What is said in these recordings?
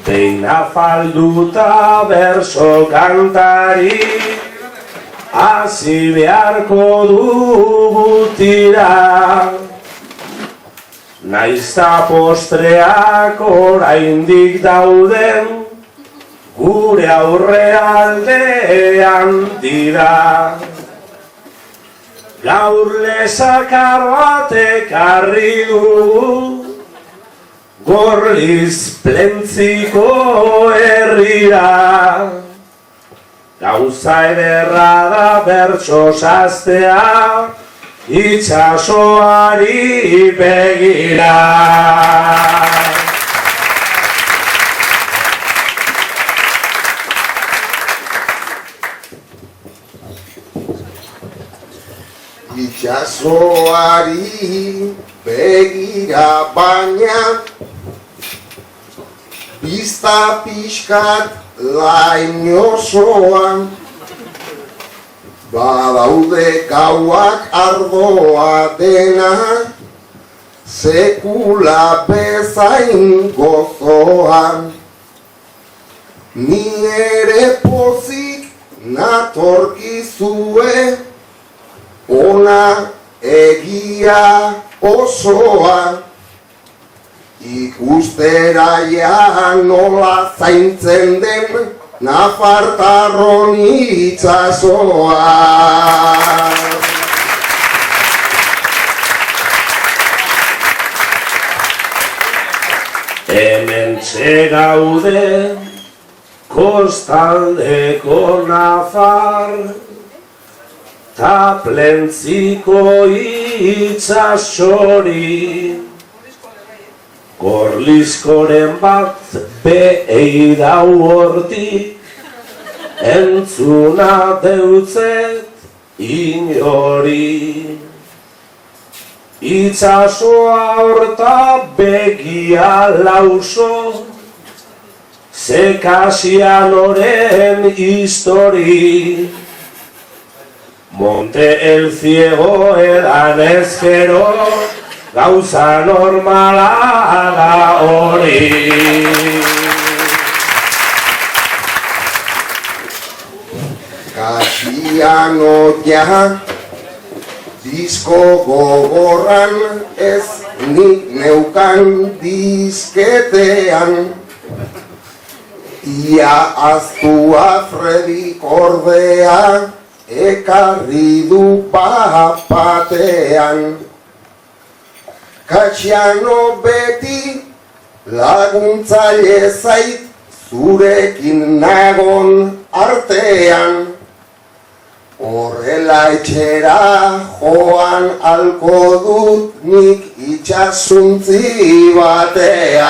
Beina falduta berso kantari, hasi beharko dugu tira. Naizta postreak oraindik dauden, gure aurrealdean dira. Gaur lesakar batek harri dugu, Gorliz plentziko herrira. Gauza ederra da bertso saztea, itxasoari begira. Itxasoari begira baina Bista pixkat lain osoan, badaude gauak ardoa dena, sekula bezain gozoan. Ni ere pozik natorkizue, ona egia osoa. Ikustera ja nola zaintzen den nafartarron itxasoa. Hementxe gaude kostaldeko nafar, ta plentziko itxasori. Gorlizkoren bat behei dau hortik, entzuna deutzet inori. Itxasoa horta begia lauso, Sekasianoren histori. Monte el Ciego edan ezkero, gauza normala da hori. Kasiano ja, disko gogorran ez nik neukan disketean. Ia aztua Fredi ordea, ekarri du papatean. Kasiano beti laguntzaile zait, zurekin nagon artean. Horrela etxera joan alko dut nik itxasuntzi batean.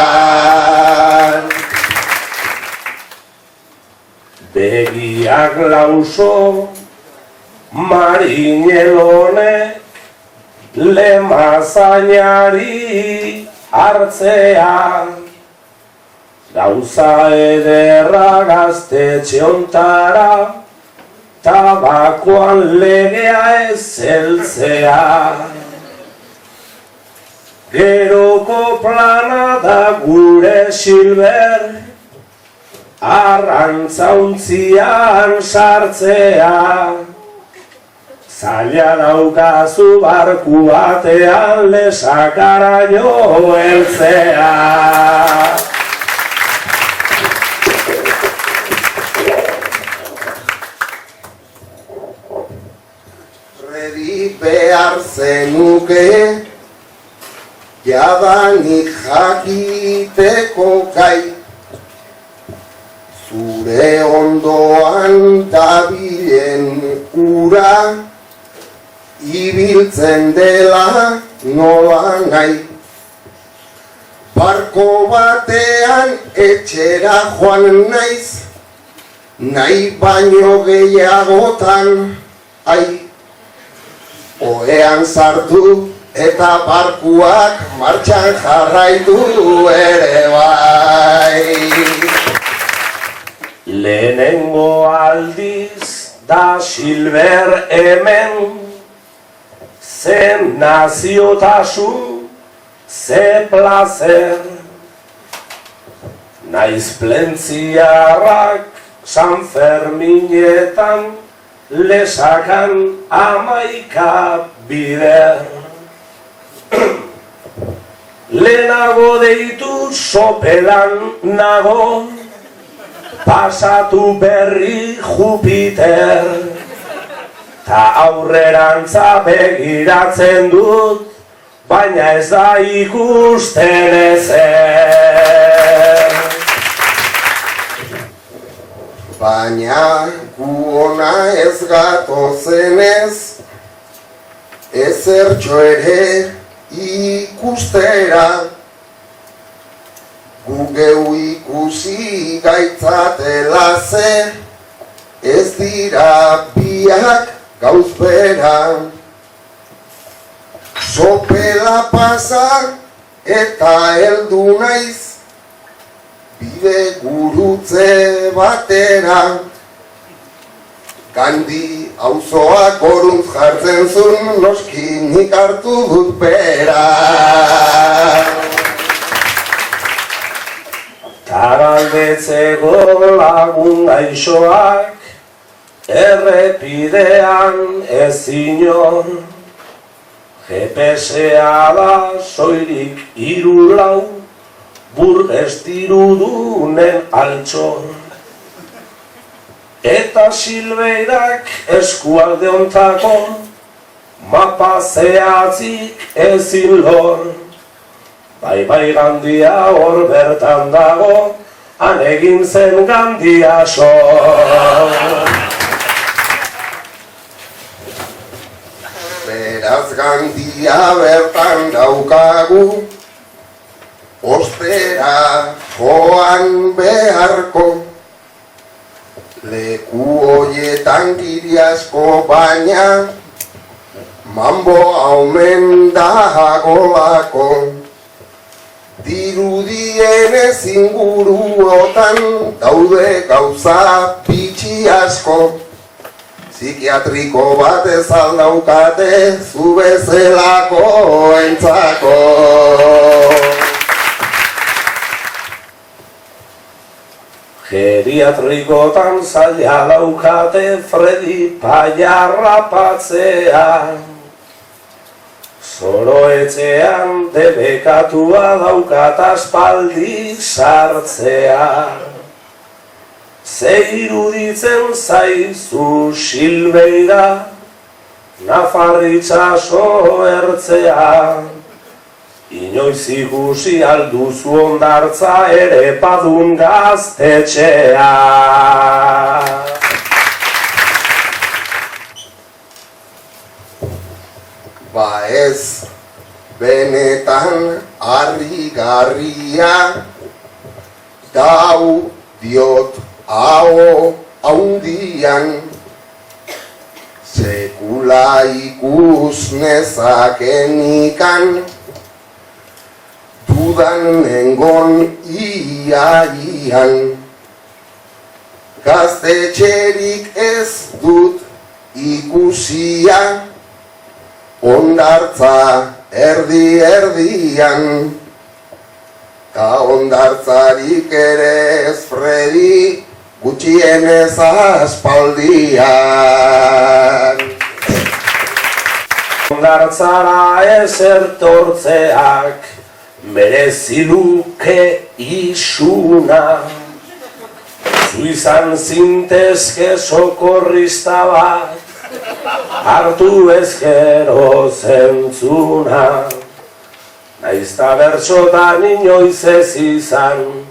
Begiak lauso, marinelonek, lemazainari hartzean. Gauza ederra gaztetxe ontara, tabakoan legea ez heltzea. Geroko plana da gure Silber, arrantzauntzian sartzea. Zaila daukazu barku batean lesakaraino heltzea. Fredi behar zenuke, jadanik jakiteko gai. Zure ondoan dabilen ura, ibiltzen dela nola nahi. Barko batean etxera joan naiz, nahi baino gehiagotan, ai. Ohean sartu eta barkuak martxan jarraitu du ere bai. Lehenengo aldiz da Silver hemen, ze naziotasun, ze placer. Naiz plentziarrak San Ferminetan lesakan 11 bider. Lehenago deitu sopelan nago, pasatu berri Jupiter, ta aurrerantza begiratzen dut, baina ez da ikusten ezer. Baina gu ona ez gatozenez, ezertxo ere ikustera, gu geu ikusi gaitzatela ze, ez dira biak gauz bera. Sopela pasa eta heldu naiz, bide gurutze batera. Gandhi auzoak goruntz jartzen zuen, noski nik hartu dut bera. Tagaldetzeko lagun gaixoak, errepidean ez inor, GPS-a da soilik 3-4, burgestirudunen altxor. Eta Silveirak eskualde ontako, mapa zehatzik ezin lor. Bai Gandia hor bertan dago, han egin zen Gandia sor. Beraz Gandia bertan daukagu, ostera joan beharko. Leku horietan giri asko baina, mambo omen dagolako. Dirudienez inguruotan daude gauza pitxi asko. Psikiatriko bat ez aldaukate zu bezalako entzako. Geriatrikotan zaila daukate Fredi paiarra patzea. Zoroetxean debekatua daukat aspaldi sartzea. Ze iruditzen zaizu Silveira, Nafarritxaso ertzea. Inoiz ikusi alduzu hondartza ere padun gaztetxea. Ba ez, benetan harrigarria, dau diot hau haundian, sekula ikus nezakenikan, dudan nengon iaian. Gaztetxerik ez dut ikusia, hondartza erdi-erdian. Ta hondartzarik ere ez Fredi, gutxienez aspaldian. Hondartzara ez ertortzeak, merezi luke isuna. Zu izan zintezke sokorrista bat, hartu ezkero zentzuna. Naizta bertsotan inoiz ez izan,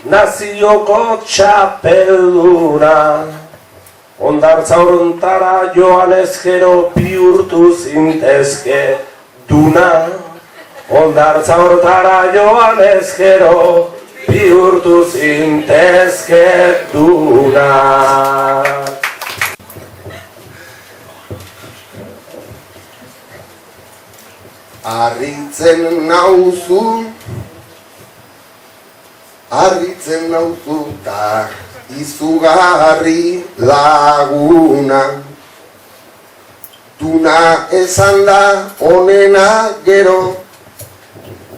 nazioko txapelduna. Hondartza hontara joan ezkero bihurtu zintezke duna. Hondartza hortara joan ezkero bihurtu zintezke duna. Harritzen nauzu ta izugarri laguna. Duna esan da onena gero,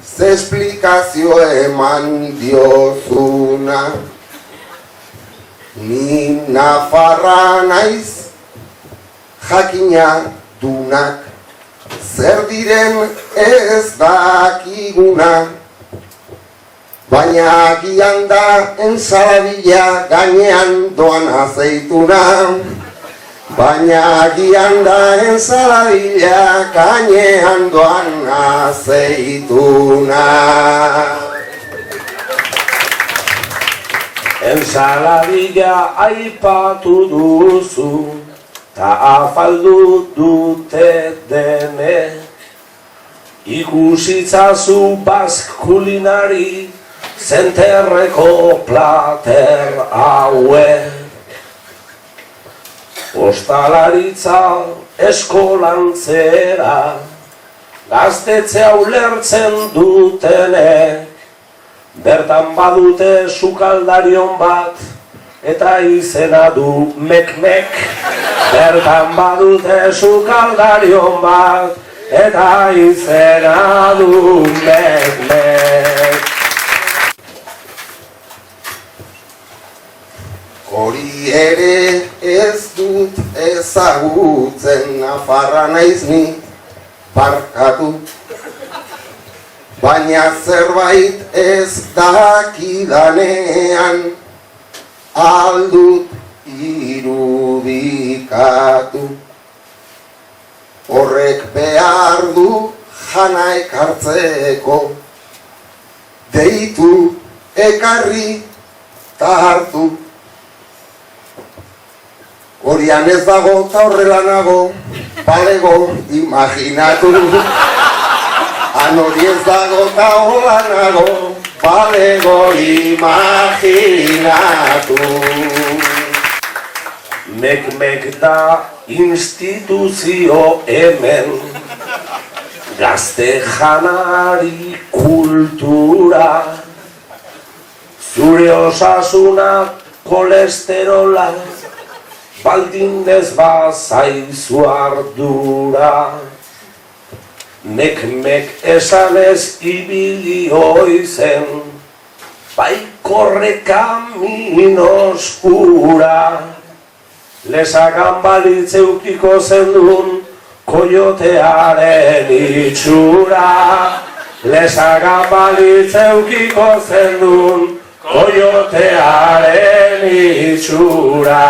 ze esplikazio eman diozuna. Ni nafarra naiz, jakina dunak, zer diren ez dakiguna. Baina gian da ensaladilla gainean doan azeituna. Baina gian da ensaladilla gainean doan azeituna. Ensaladilla aipatu duzu, ta afaldu dute denek. Ikusitzazu Basque Culinary Zenterreko plater hauek. Ostalaritza eskolantzera gaztetzea ulertzen dutenek. Bertan badute sukaldarion bat eta izena du mek-mek. Bertan badute sukaldarion bat eta izena du mek-mek. Hori ere ez dut ezagutzen, nafarra naiz ni barkatu. Baina zerbait ez dakidanean aldut irudikatu. Horrek behar du jana ekartzeko, deitu, ekarri, ta hartu. Horian ez dago ta horrela nago, balego imaginatu. Han hori ez dago ta hola nago, balego imaginatu. Mek-mek da instituzio hemen, gazte janari kultura. Zure osasuna kolesterola, baldin ez bazaizu ardura. Mek-mek esanez ibili oizen, baikorre kamino oskura. Lesakan balitze ukiko zendun koiotearen itxura. Lesakan balitze ukiko zendun koiotearen itxura.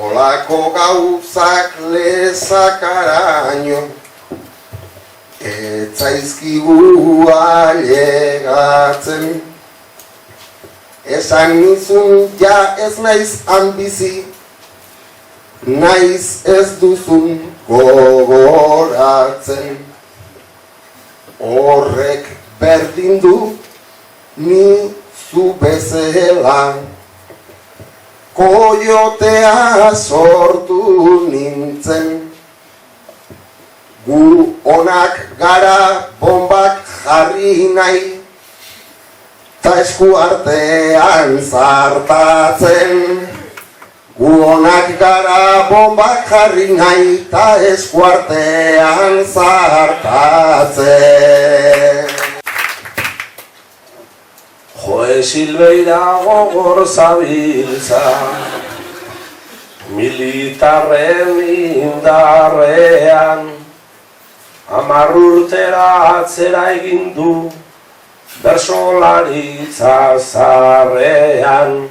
Olako gauzak lezakaraino, etzaizkigu ailegatzen. Esan nizun ja ez naiz hanbizi, naiz ez duzun gogoratzen. Horrek berdin du ni zu bezala, koiotea sortu nintzen. Gu onak gara bombak jarri nahi, ta esku artean zartatzen. Gu onak gara bombak jarri nahi, ta esku artean zartatzen. Joe Silveira gogor zabiltza, militarren indarrean. 10 urtera atzera egin du, bertsolaritza zarrean.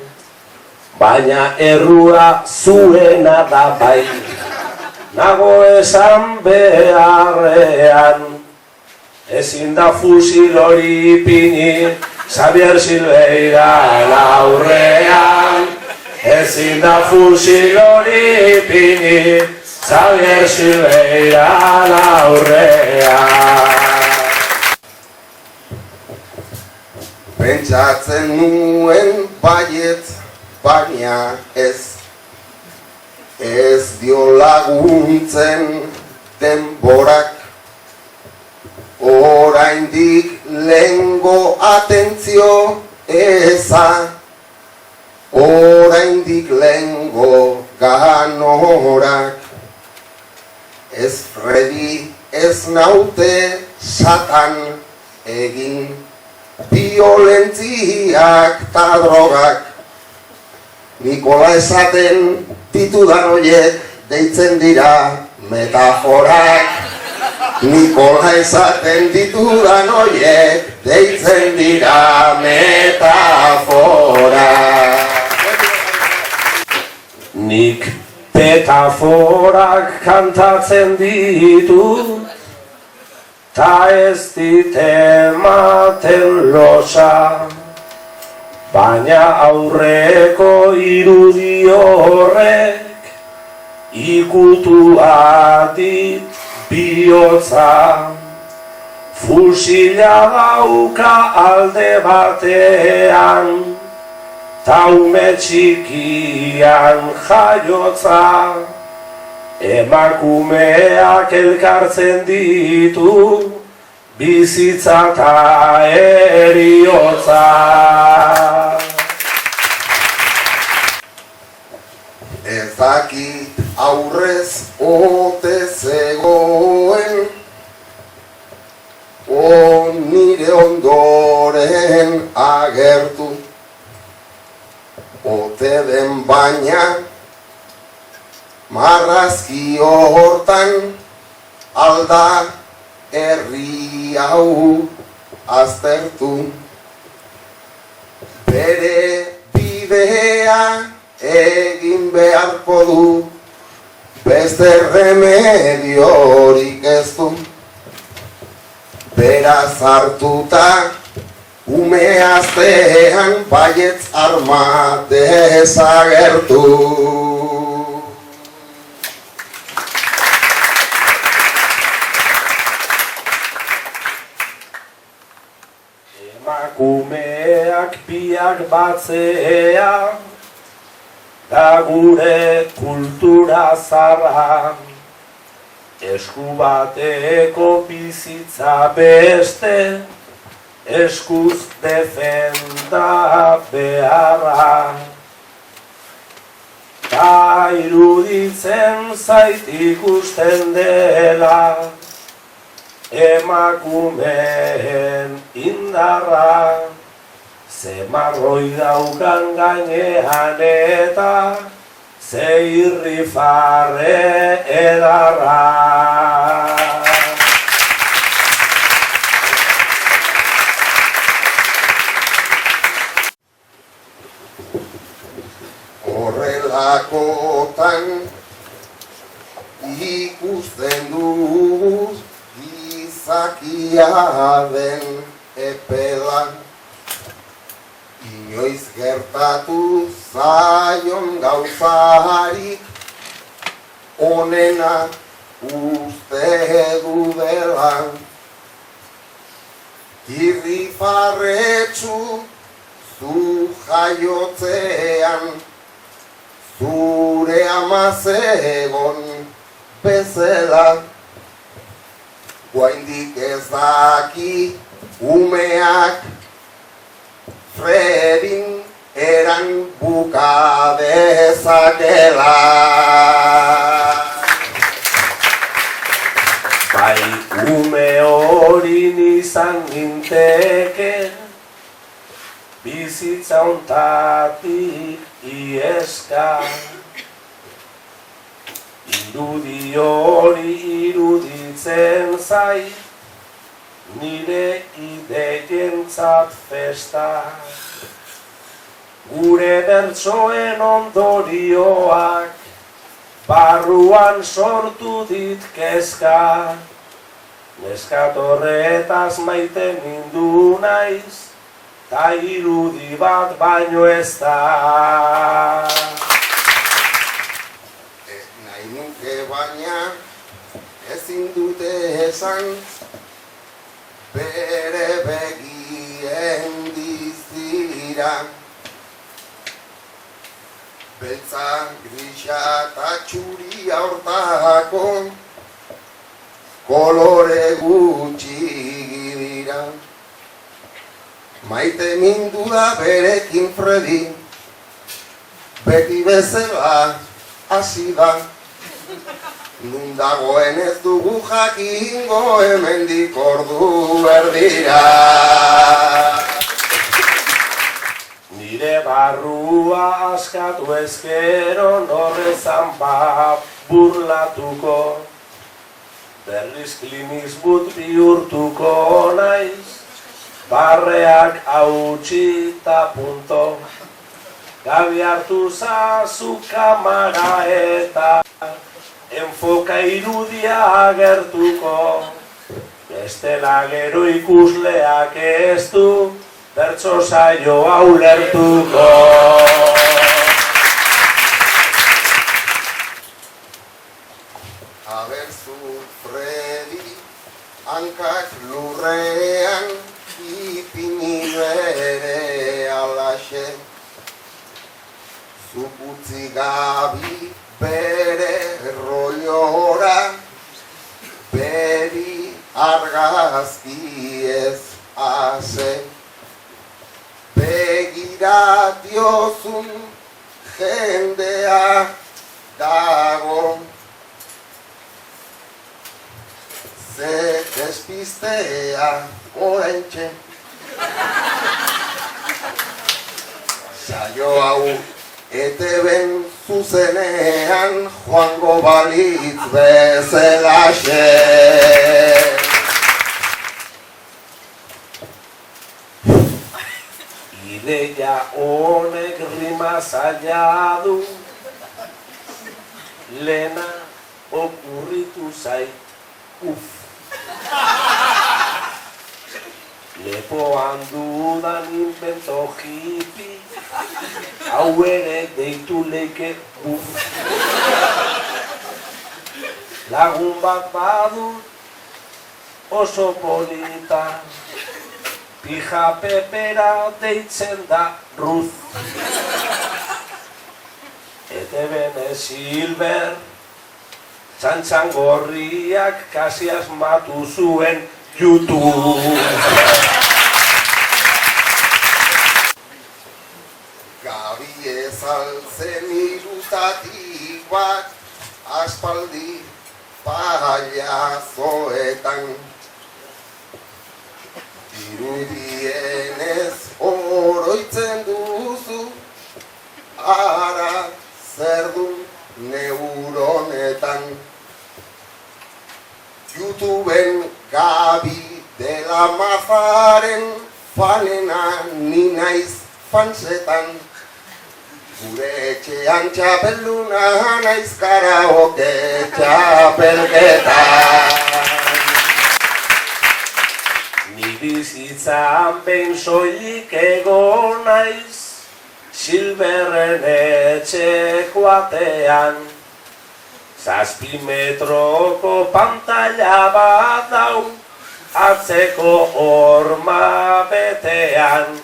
Baina errua zuena da bai, nago esan beharrean. Ezin da fusil hori ipini, Xavier Silveira aurrean. Ezin da fusil hori ipini, Xavier Silveira aurrean. Pentsatzen nuen baietz, baina ez. ez dio laguntzen denborak, oraindik lehengo atentzio eza, oraindik lehengo ganorak, ez Fredi ez naute Satan egin, violentziak ta drogak, Nikola esaten ditudan horiek deitzen dira metaforak. Nikola esaten ditudan horiek deitzen dira metaforak. Nik metaforak kantatzen ditut, ta ez dit ematen losa, baina aurreko irudi horrek ikutua dit bihotza. Fusila dauka alde batean, ta ume txikian jaiotza. Emakumeak elkartzen ditu bizitza ta eriotza. Ez dakit aurrez ote zegoen, nire ondoren agertu, ote den baina marrazki hortan alda herri hau aztertu. Bere bidea egin beharko du, beste remediorik ez du. Beraz hartuta ume aztean baietz arma desagertu. Emakumeak biak batzea da gure kultura zarra, esku bateko bizitza beste eskuz defenda beharra. Ta iruditzen zait ikusten dela emakumeen indarra, ze marroi daukan gainean eta ze irrifarre edarra. Horrelakotan ikusten dut gizakia den epela, inoiz gertatu zaion gauzarik onena uste du dela. Irrifarretsu zu jaiotzean, zure ama zegon bezala, oraindik ez daki umeak Fredin eran buka dezakela. Bai ume hori izan ginteke, bizitza ontatik ieska. Irudi hori iruditzen zait, nire ideientzat festa. Gure bertsoen ondorioak barruan sortu dit kezka. Neskatorretaz maite mindu naiz, ta irudi bat baino ez da. Nahi nuke baina ezin dute esan, bere begien dizira. beltza, grisa eta txuria hortako kolore gutxi dira. Maite mindu da berekin Fredi, beti bezala hasi da. Nun dagoen ez dugu jakingo, hemendik ordu erdira. Nire barrua askatu ezkero norrezan burlatuko, berriz klinismut bihurtuko naiz, barreak hautsi eta punto, gabi hartu zazu kamara eta enfoka irudia agertuko, bestela gero ikusleak ez du bertso saioa ulertuko. Abertzu Fredi, hankak lurrean ipini bere alaxe, zuputzi gabi bere rollora, beri argazki ez ase. Begira diozun jendea dago, ze despistea oraintxe. Saio hau ETB-en zuzenean joango balitz bezalaxe. Ideia honek rima zaila du, lehena okurritu zait, lepoan dudan invento hippie, hau ere deitu leike lagun bat badut oso polita, pija pepera deitzen da Ruth. ETB-en Silver, txantxan gorriak kasi asmatu zuen YouTube. Gabi ezaltzen irutatik bat, aspaldi pailazoetan. Irudienez oroitzen duzu, ara zerdun neuronetan. YouTubeen Gabi dela Mazaren fanena ni naiz fansetan. Gure etxean txapelduna naiz karaoke txapelketan. Bizitzan behin soilik egon naiz, Silverren etxeko atean. 7 metroko pantalla bat dau, atzeko horma betean.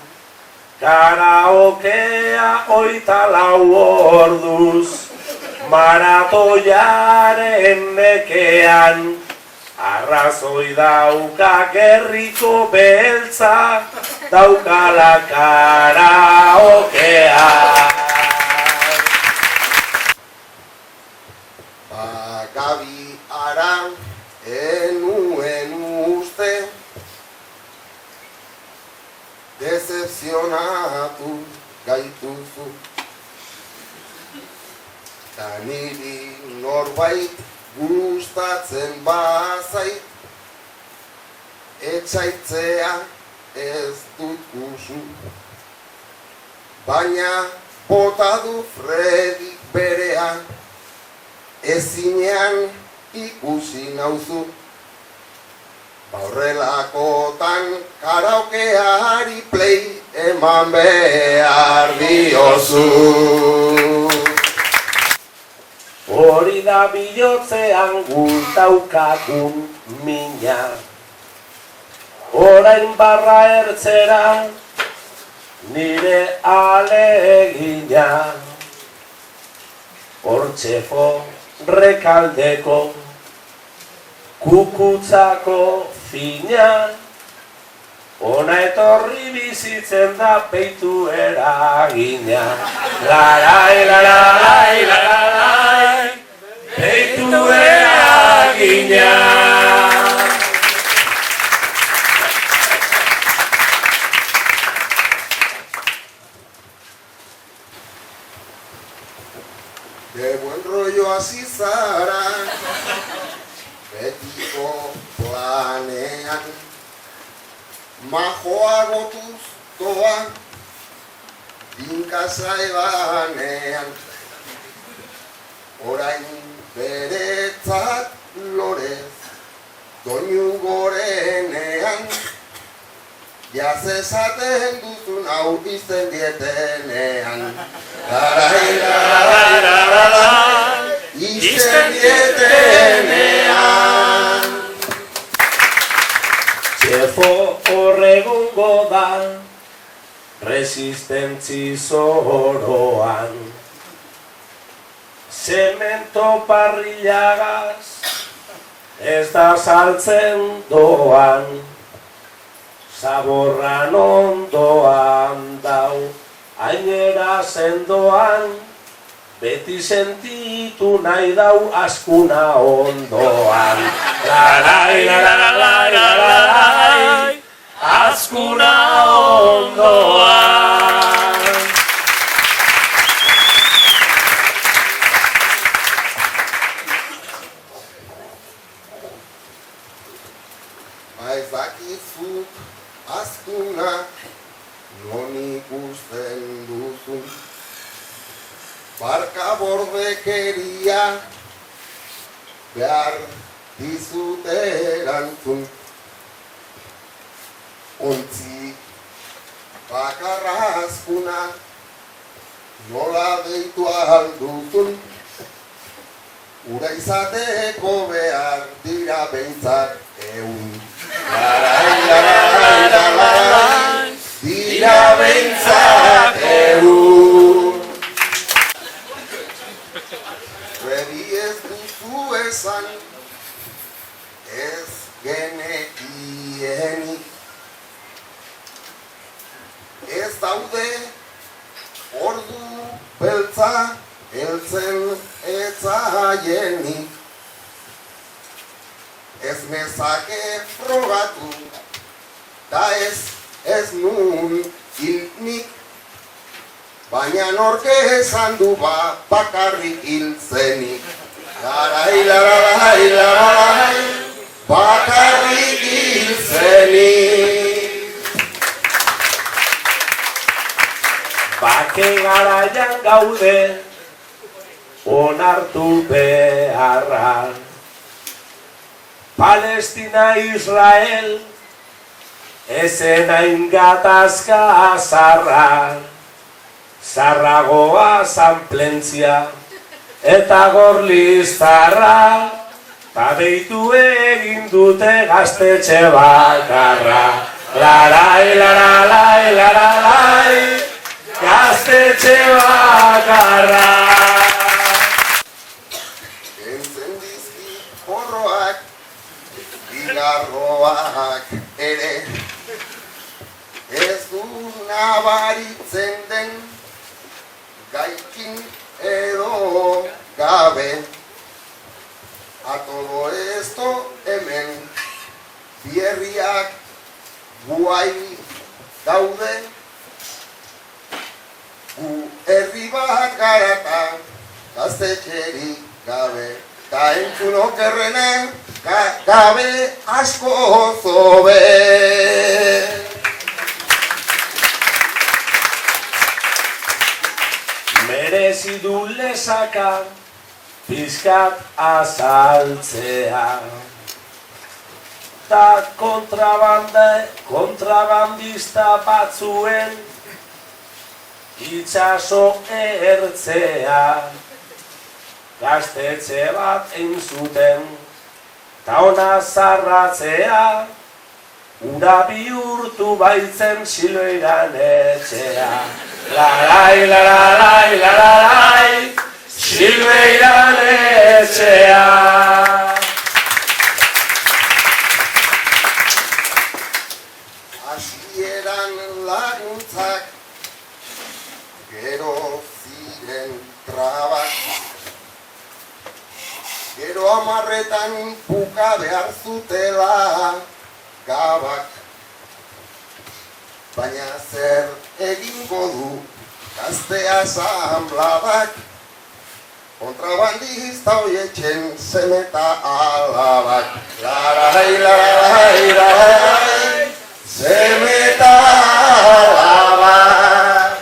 Karaokea 24 orduz, maratoiaren nekean. Arrazoi dauka gerriko beltza, daukala karaokea. Gabi ara enuen uste, decepzionatu gaituzu. Ta niri norbait gustatzen bazait, etxaitzea ez dut usu. Baina bota du Fredi berea, ezinean ikusi nauzu. Horrelakotan karaokeari play eman behar diozu. Hori da bihotzean guk daukagun mina, orain barra ertzera nire alegina. Hortxefo rekaldeko kukutzako fina, ona etorri bizitzen da peitu eragina. Larai, larai, larai, peitu eragina. De buen rollo hasi zara, betiko planean, majoa gotuz doa, dinkasa ebanean, orain beretzat lorez, doinu gorenean, jaz esaten duzun hau izten dietenean. Larai, larai, larai, izten dietenean. Txefo horregungo da, resistentzi zoroan. Zemento parrillagaz, ez da saltzen doan. Zaborran ondoan dau, ainera sendoan, beti sentitu nahi dau askuna ondoan. Larai, larai, larai, askuna ondoan. Baizakizuk askuna, non ikusten duzun. Barka bordekeria, behar dizut erantzun. Ontzi bakarra askuna, nola deitu alduzun. Ura izateko behar dira behintzat eun. Larai, larai, larai, dira behintzat eun. Bedi ez duzu esan, ez genekienik. Ez daude ordu beltza heltzen etzaienik. Ez nezake frogatu, da ez nun hilnik. Baina norke esan du bakarrik hiltzenik. Larai, larai, larai, bakarrik hiltzenik. Bake garaian gaude, onartu beharra. Palestina, Israel, ezen hain gatazka azarra. Zarragoa, Sanplentzia, eta Gorliztarra, ta deitu egin dute gaztetxe bakarra. Larai, larai, larai, gaztetxe bakarra. Entzen dizki horroak, bigarroak ere, ez du nabaritzen den, gaikin edo gabe. A todo esto hemen, bierriak guai daude, gu herri bat garata, gaztetxerik gabe. Ta entzun okerrenen, gabe asko zobe. Merezi du lesaka, pizkat azaltzea. Ta kontrabandista batzuen, itxaso ertzea. Gaztetxe bat entzuten, ta ona zarratzea. Ura bihurtu baitzen Siloiran etxea. Larai, larai, larai, Silveiran etxea. Hasieran laguntzak, gero ziren trabak, gero 10etan buka behar zutela gabak. Baina zer egingo du gazte asanbladak, kontrabandista hoietzen semeta alabak. Larai, larai, larai, semeta alabak.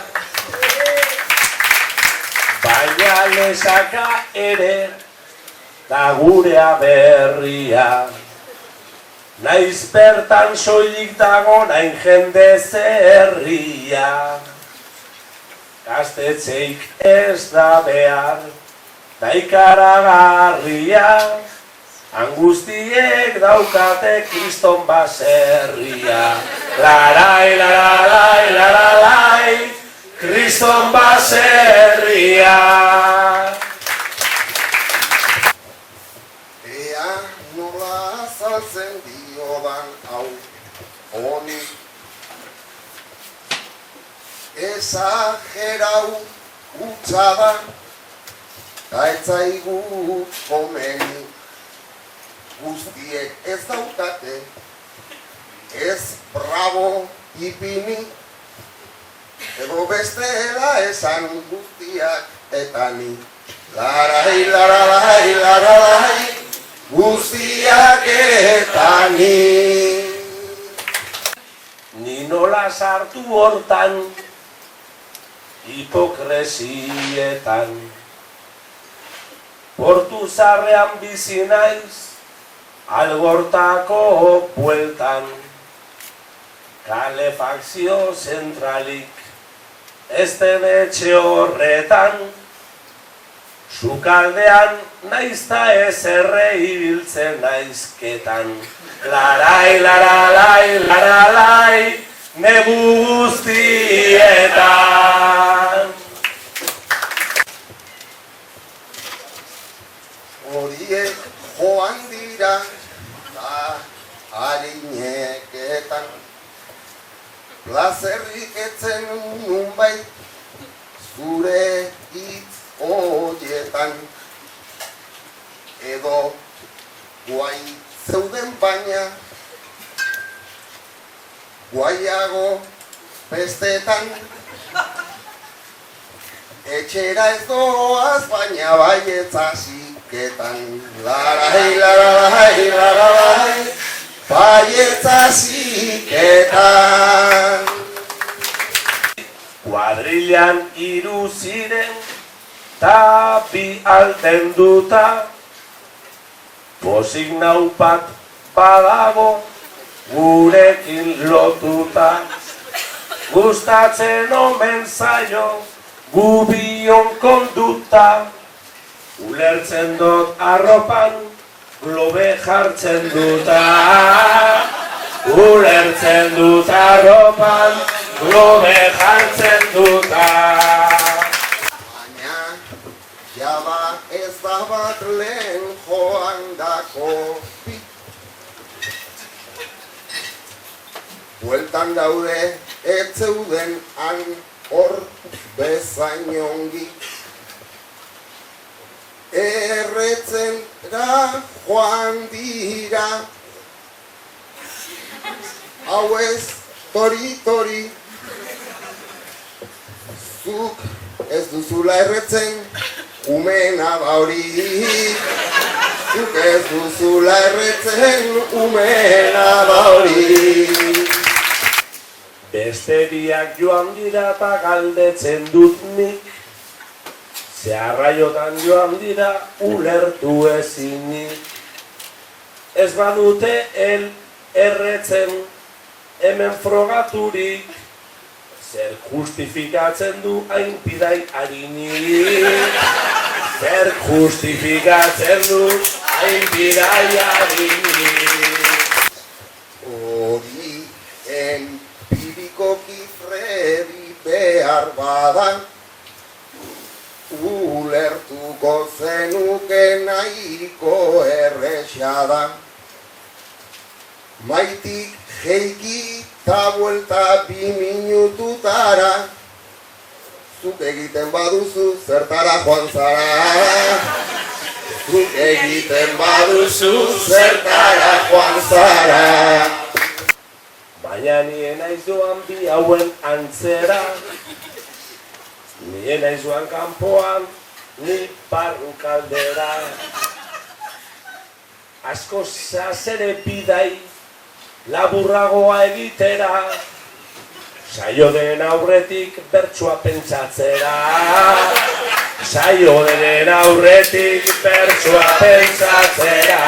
Baina lesaka ere da gurea berria, naiz bertan soilik dago nain jende zerria. Gaztetxeik ez da behar, da ikaragarria, angustiek daukate kriston baserria. Larai, larai, larai, kriston baserria. Ea nola azaltzen diodan hau honi, esagerau hutsa da, ta ez zaigu komeni. Guztiek ez daukate, ez bravo ipini, edo bestela esan guztiak eta ni. Larai, larai, larai, guztiak eta ni. Ni nola sartu hortan, hipokresietan. Portu zarrean bizi naiz, Algortako bueltan. Kalefakzio zentralik, ez den etxe horretan. Sukaldean naizta ez ibiltzen naizketan. Larai, larai, larai, nebu guztietan. Horiek joan dira da harineketan, plazerrik etzen nunbait zure hitz horietan, edo guai zeuden baina guaiago bestetan. Etxera ez doaz baina baietz hasiketan. Larai, larai, larai, baietz hasiketan. Kuadrilan 3 ziren, ta bi altenduta, pozik naupat badago gurekin lotuta. Gustatzen omen zaio gubion konduta, ulertzen dut arropan globe jartzen duta. Ulertzen dut arropan globe jartzen duta. Baina, jaba ez da bat lehen joan dako pi. Bueltan daude ez zeuden han hor bezain ongi. Erretzen da joan dira, hau ez tori, zuk ez duzula erretzen, umena da hori. Zuk ez duzula erretzen, umena da hori. Beste biak joan dira eta galdetzen dut nik, zeharraiotan joan dira ulertu ezinik. Ez badute erretzen hemen frogaturik, zer justifikatzen du hain pidai harinik. Zer justifikatzen du hain pidai harinik. Hori empirikoki fredi behar badan, ulertuko Maitik jeiki ta buelta 2 minututara, zuk egiten baduzu zertara joan zara. Zuk egiten baduzu zertara joan zara. Baina nien naiz doan bi hauen antzera, nien naiz doan kanpoan, ni barrukaldera. Asko zazere bidai, laburragoa egitera, saio den aurretik bertsua pentsatzera. Saio den aurretik bertsua pentsatzera.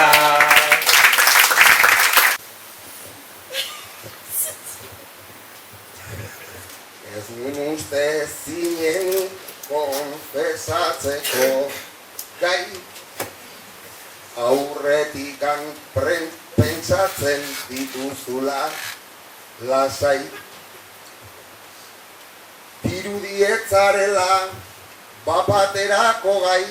Ez nuen uste zinen konfesatzeko gai, aurretikan pentsatzen dituzula lasai. Dirudietzarela bapaterako gai,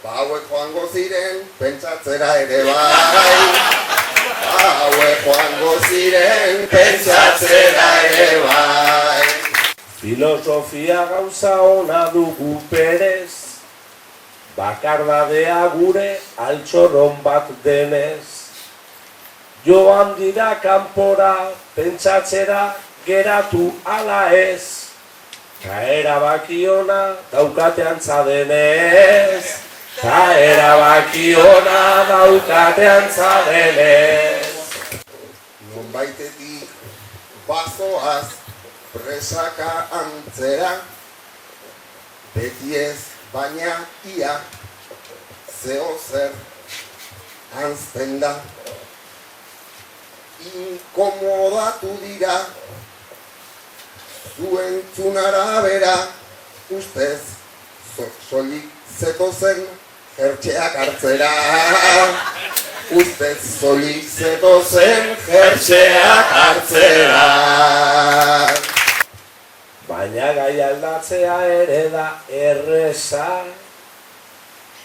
hauek joango ziren pentsatzera ere bai. Hauek joango ziren pentsatzera ere bai. Filosofia gauza ona dugu berez, bakardadea gure altxorron bat denez. Joan dira kanpora pentsatzera geratu ala ez, ta erabaki ona daukate antza denez. Ta erabaki ona daukate antza denez. Nonbaitetik bazoaz presaka antzera, beti ez baina ia zeo zer anzten da. Inkomodatu dira zuen txunara bera, ustez solik zetozen jertxeak hartzera. Ustez solik zetozen jertxeak hartzera. Baina gai aldatzea ere da erreza,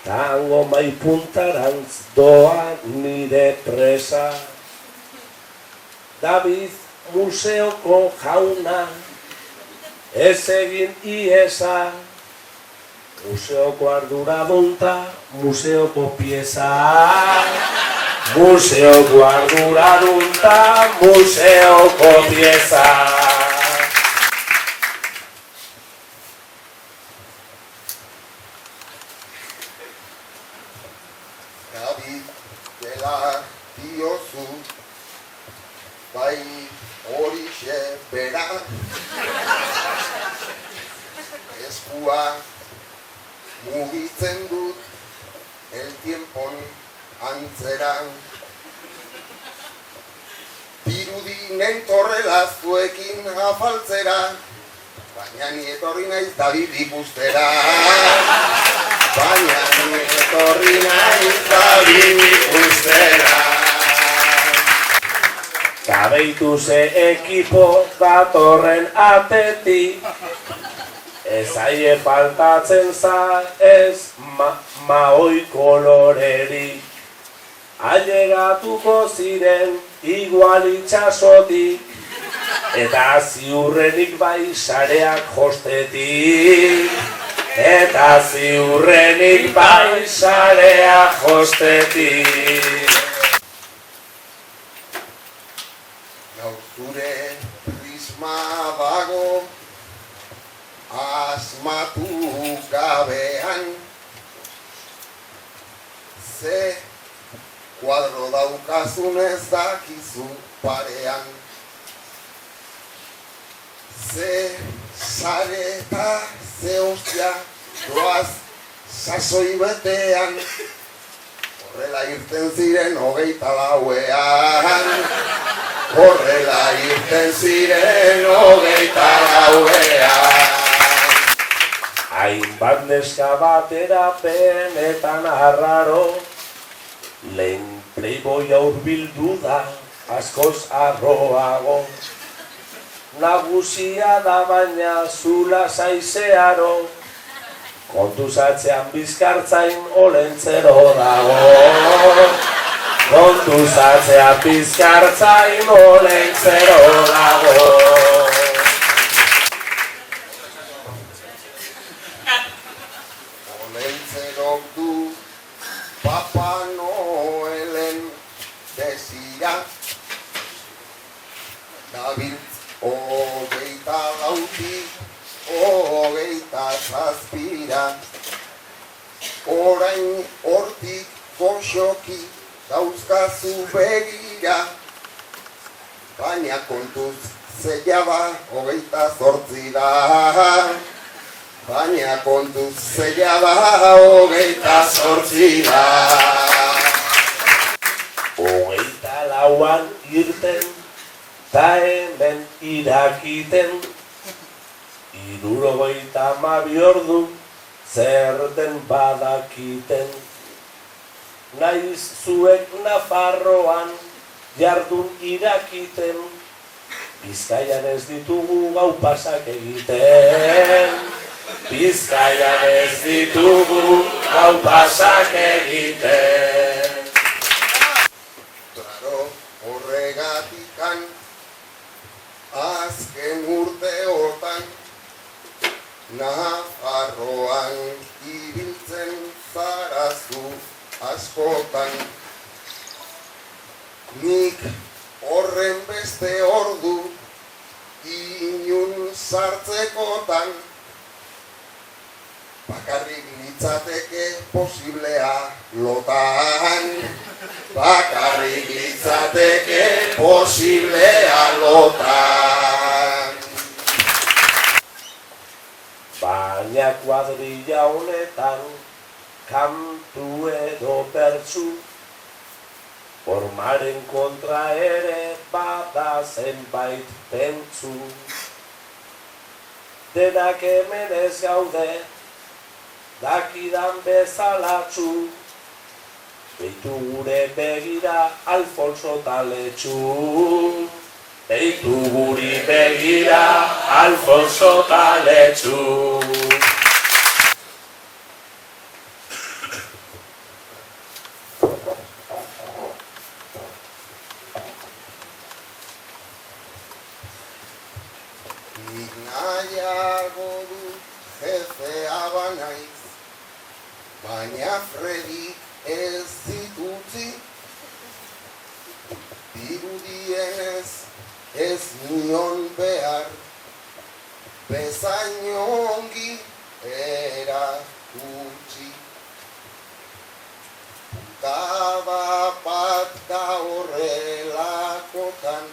tango maipuntarantz doa nire presa. David museoko jauna, ez egin iesa, museoko arduradunta, museoko pieza. Museoko arduradunta, museoko pieza. David dela diozu, bai horixe bera. Eskua mugitzen dut el tiempon antzera. Dirudinen torrela zuekin afaltzera, baina ni etorri naiz David ikustera. Baina ni etorri naiz David ikustera. Kabeitu ze ekipo datorren atetik, ez aie faltatzen za ez maoi kolorerik. Ailegatuko ziren igual itxasotik, eta ziurrenik bai sareak jostetik. Eta ziurrenik bai sareak jostetik. Zure prisma dago asmatu gabean, ze kuadro daukazun ez dakizu parean. Ze sare eta ze ostia doaz sasoi betean, horrela irten ziren 24ean. Horrela irten ziren 24ean. Hainbat neska batera benetan arraro, lehen playboya hurbildu da askoz arroago. Nagusia da baina zula zaizearo, kontuzatzean bizkartzain olentzero dago. kontuzatzea pizkartzain olentzero dago. Olentzerok du Papa Noelen desira, dabiltz 24 27 orain hortik goxoki dauzkazu begira, baina kontuz zeia da 28 da, baina kontuz zeia da 28 da. 24an irten, ta hemen irakiten, 72 ordu zer den badakiten. Naiz zuek Nafarroan jardun irakiten, Bizkaian ez ditugu gau pasak egiten. Bizkaian ez ditugu gau pasak egiten. Claro, horregatikan azken urteotan Nafarroan ibiltzen zarazu askotan. Nik horren beste ordu inun sartzekotan, bakarrik litzateke posiblea lotan, bakarrik litzateke posiblea lotan. Baina kuadrilla honetan, kantu edo bertsu, formaren kontra ere bada zenbait pentsu. Denak hemen ez gaude, dakidan bezalatxu, beitu gure begira Alfonso Taletxu. Beitu guri begira Alfonso Taletxu. Nik nahiago dut jefea banaiz, baina Fredik ez zitutzi, dirudienez ez nion behar, bezain ongi erakutsi. Putada bat da horrelakotan,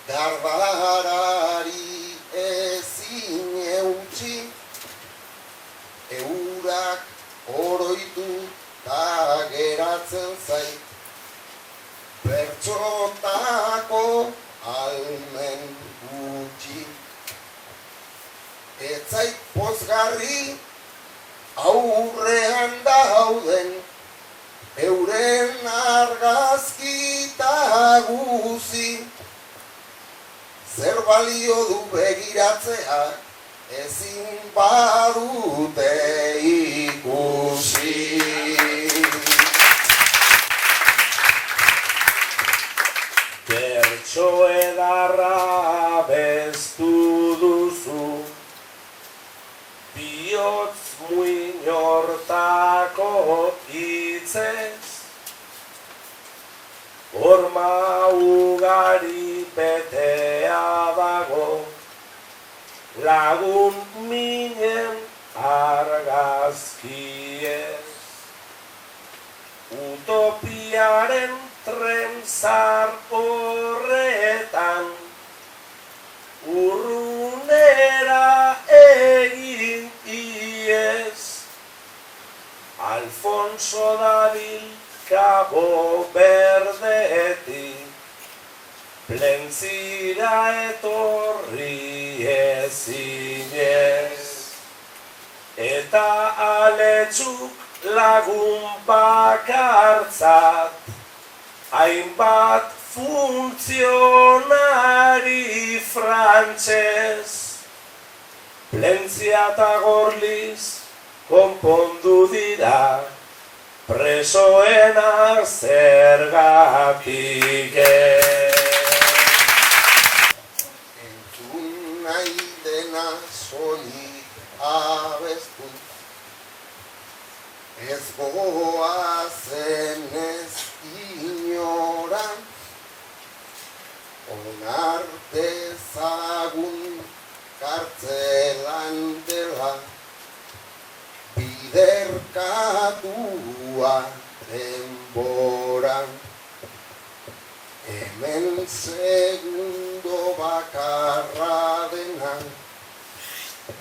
garbarari ezin eutsi, eurak oroitu ta geratzen zait, pertsotako almen gutxi. Ez zait pozgarri aurrean dauden euren argazkita guzi, zer balio du begiratzea ezin badute ikusi. Bertso edarra beztu duzu, bihotz muinortako hitzez, horma ugari betea dago, lagun minen argazkiez. Utopiaren tren zar horretan, urrunera egin iez. Alfonso dabil Cabo Verdetik, plentzira etorri ezinez. Eta Aletxuk lagun bakartzat, hainbat funtzionari frantxez, plentzia eta gorliz konpondu dira, presoena zergatik Entzun nahi dena soilik abestu, ez goazen ez inoran, onartezagun kartzelan dela, biderkatua denboran. Hemen segundo bakarra dena,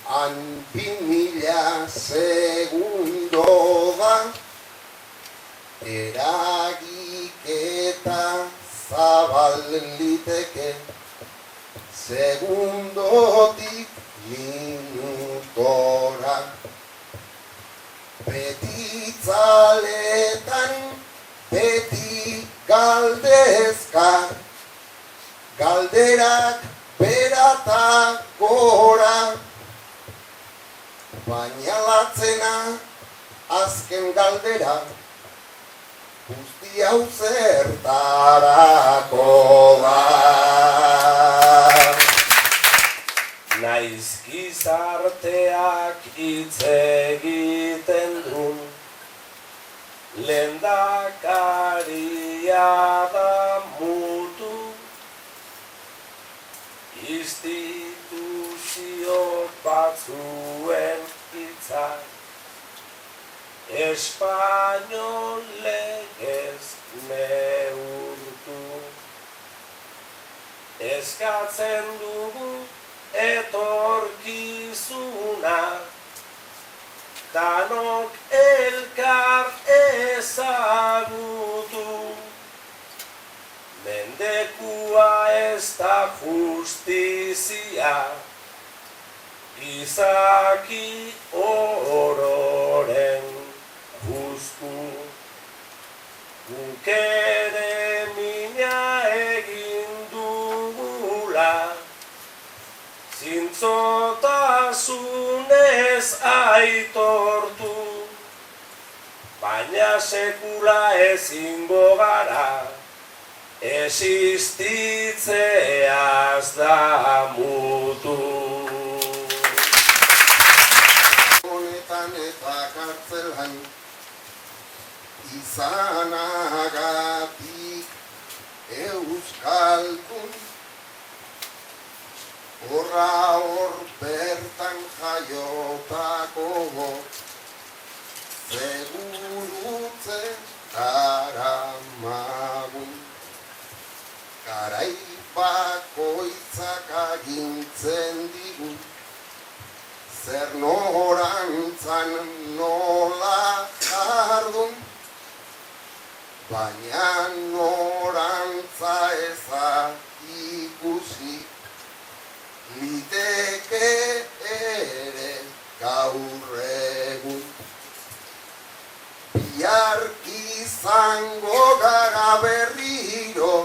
han 2000 segundo da, eragiketa zabal liteke, segundotik minutora. Beti tzaletan, beti galdezka, galderak berata gora, baina latzena azken galdera, guzti hau zertarako da. Naiz gizarteak hitz egiten dun, lehendakaria da mutu, instituzio batzuen hitzak, espainolek ez neurtu. Eskatzen dugu etorkizuna, danok elkar ezagutu. Mendekua ez da justizia, izaki ororen guztu. Guk ere mina egin dugula, zintzotasunez aitortu, baina sekula ezingo gara, existitzeaz damutu. Honetan eta kartzelan, izanagatik euskaldun, horra hor bertan jaiotako segurutzen daramagun. Garai bakoitzak agintzen digu, zer norantzan nola jardun, baina norantza eza ikusi, liteke ere gaur egun. Biharki izango gara berriro,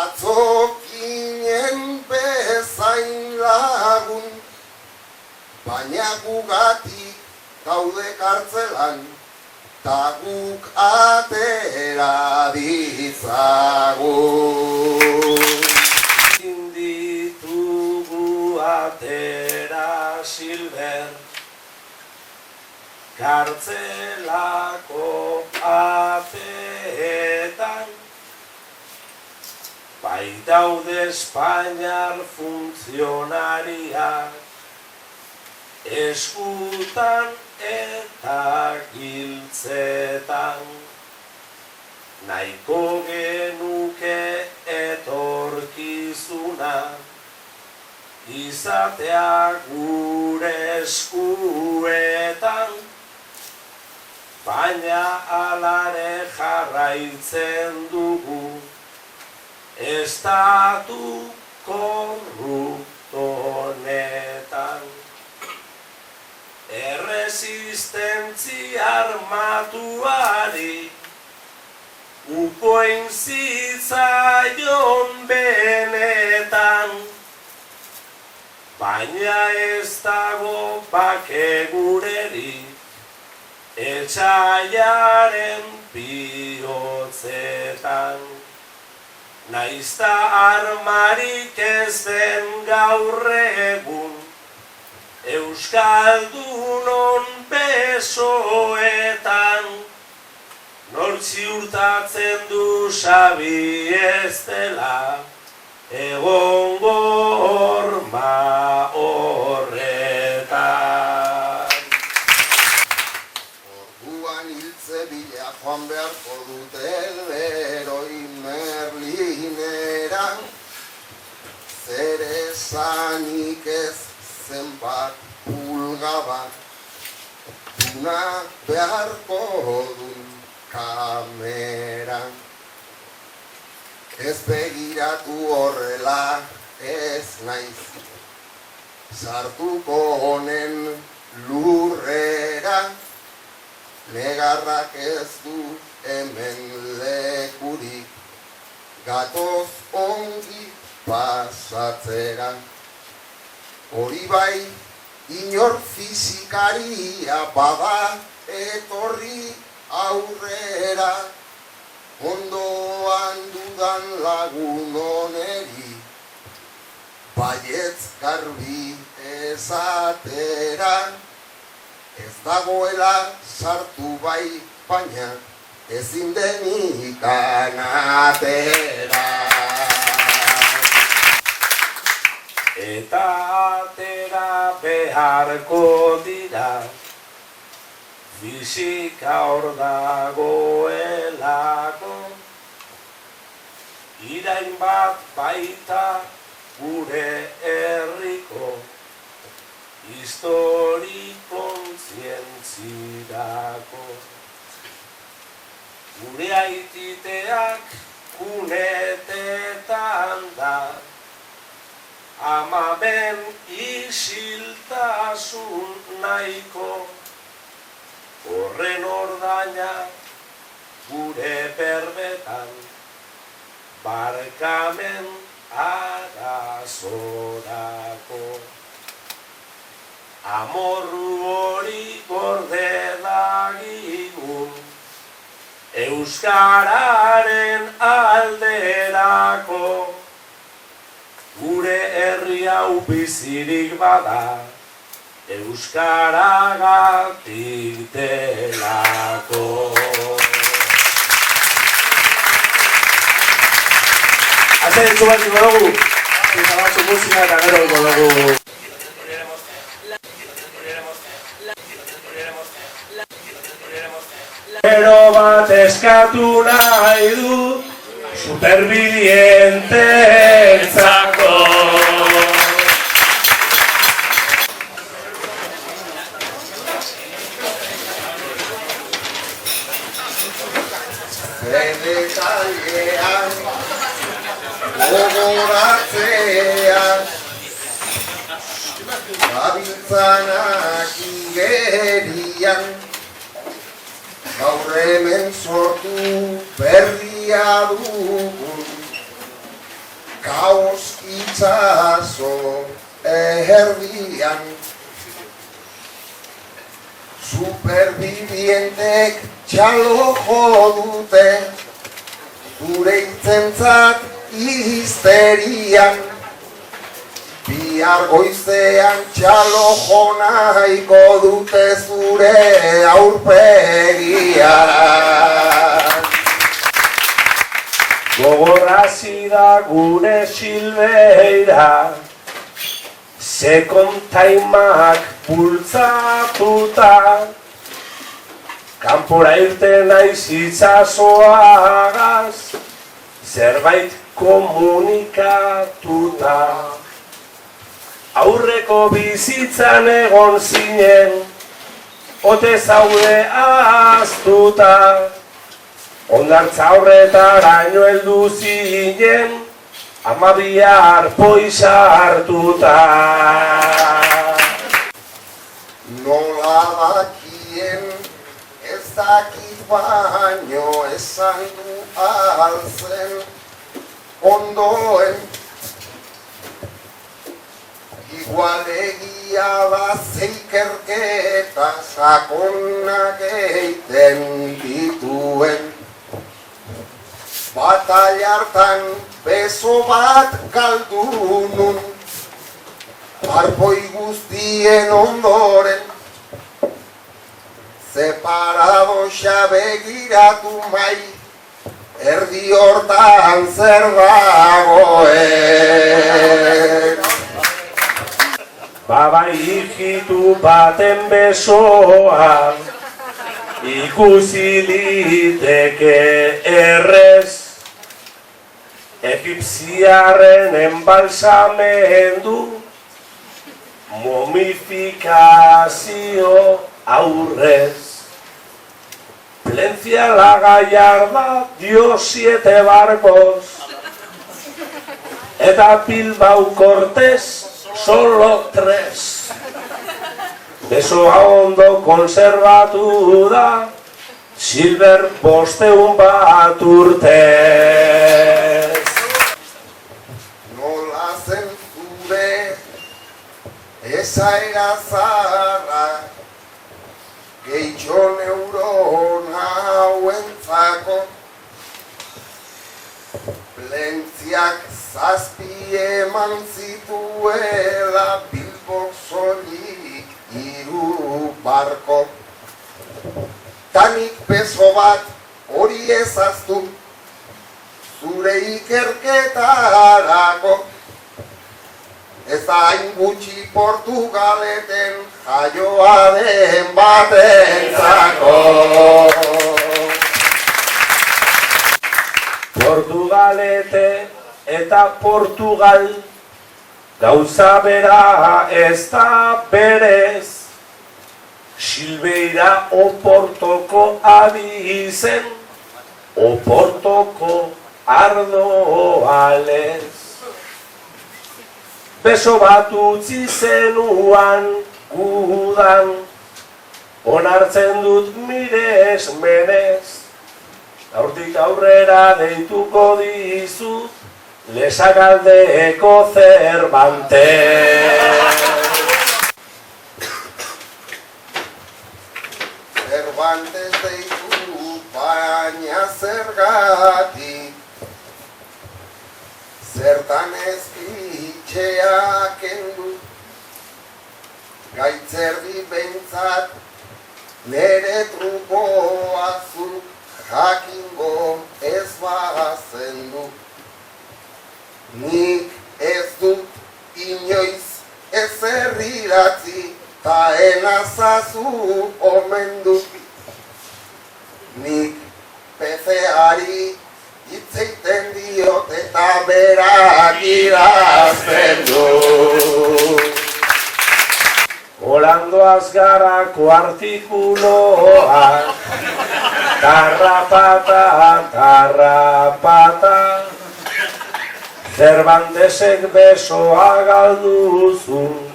atzokinen bezain lagun, baina gugatik gaude kartzelan, ta guk atera ditzagun. Ditugu atera Silver, kartzelako ateetan, baitaude Espainiar funtzionariak, eskutan eta giltzetan. Nahiko genuke etorkizuna, izatea gure eskuetan, baina alare jarraitzen dugu, estatu korrupto honetan. Erresistentzia armatuari ukoin zitzaion benetan, baina ez dago bake gurerik Etsaiaren bihotzetan, naizta armarik ez den gaur egun, Euskaldunon besoetan, nor ziurtatzen du sabi ez dela, egongo horma horretan. Orduan hiltze bila joan beharko dute beroi Merlinera, zer esanik ez zenbat pulga bat, duna beharko dun kamera. Ez begiratu horrela ez naiz, sartuko honen lurrera, negarrak ez du hemen lekurik, gatoz ongi pasatzera. Hori bai, inor fizikaria bada etorri aurrera, ondoan dudan lagun oneri, baietz garbi esatera, ez dagoela sartu bai, baina ezin denik atera. Eta atera beharko dira, fisika hor dagoelako, irain bat baita gure herriko, histori kontzientzirako. Gure aititeak kunetetan da, amaben isiltasun nahiko, horren ordaina gure berbetan, barkamen arazorako. Amorru hori gorde dagigun, euskararen alderako, gure herri hau bizirik bada, euskaragatik delako. Azen entzu bat iko dugu, eta batzu musika eta gero iko dugu. Gero bat eskatu nahi du, superbidiententzako. Benetalean, gogoratzean, gabiltzanak igerian, gaur hemen sortu berria dugun, kaos itxaso erdian, superbibientek txalo jo dute, gure itzentzat histerian, bihar goizean txalo jo nahiko dute zure aurpegian. Gogorrazi da gure Silveira, sekontaimak bultzatuta, kanpora irten naiz itsasoagaz, zerbait komunikatuta. Aurreko bizitzan egon zinen, ote zaude ahaztuta, hondartza horretaraino heldu zinen, amabia arpoiza hartuta. Nola dakien ez dakit baino esan du alzen ondoen, Gualegia da zeikerketa sakonak egiten dituen. Batalla hartan beso bat galdu nun, arpoi guztien ondoren, separadoxa begiratu mai, erdi hortan zer dagoen. Babai hijitu baten besoa, ikusi liteke errez, egipziarren enbalsamendu, momifikazio aurrez. Plencia la Gallarda dio 7 barcos, eta Bilbao Cortés solo 3. Besoa ondo konserbatu da, Silver 500 bat urtez. Nola zen zure esaera zaharra, gehitxo neurona hauentzako, Plentziak 7 eman zituela, Bilbok soilik 3 barko. Tanik beso bat hori ezaztu, zure ikerketarako. Ez da hain gutxi Portugaleten jaioa den batentzako. Portugalete eta Portugal, gauza bera ez da berez, Silveira Oportoko abizen, Oportoko ardoalez. Beso bat utzi zenuan gudan, onartzen dut mirez menez, gaurtik aurrera deituko dizut, Lesakaldeko Cervantes. Cervantes deitu baina zergatik, zertan ezkitxea kendu, gaitzerdi behintzat nere trukoa zuk jakingo ez bazendu. Nik ez dut inoiz ezer idatzi, ta enazazu omen dut. Nik pezeari hitzeiten diot eta berak idazten du. Holandoaz garako artikuloa, tarrapata, tarrapata, Cervantesek besoa galduzu,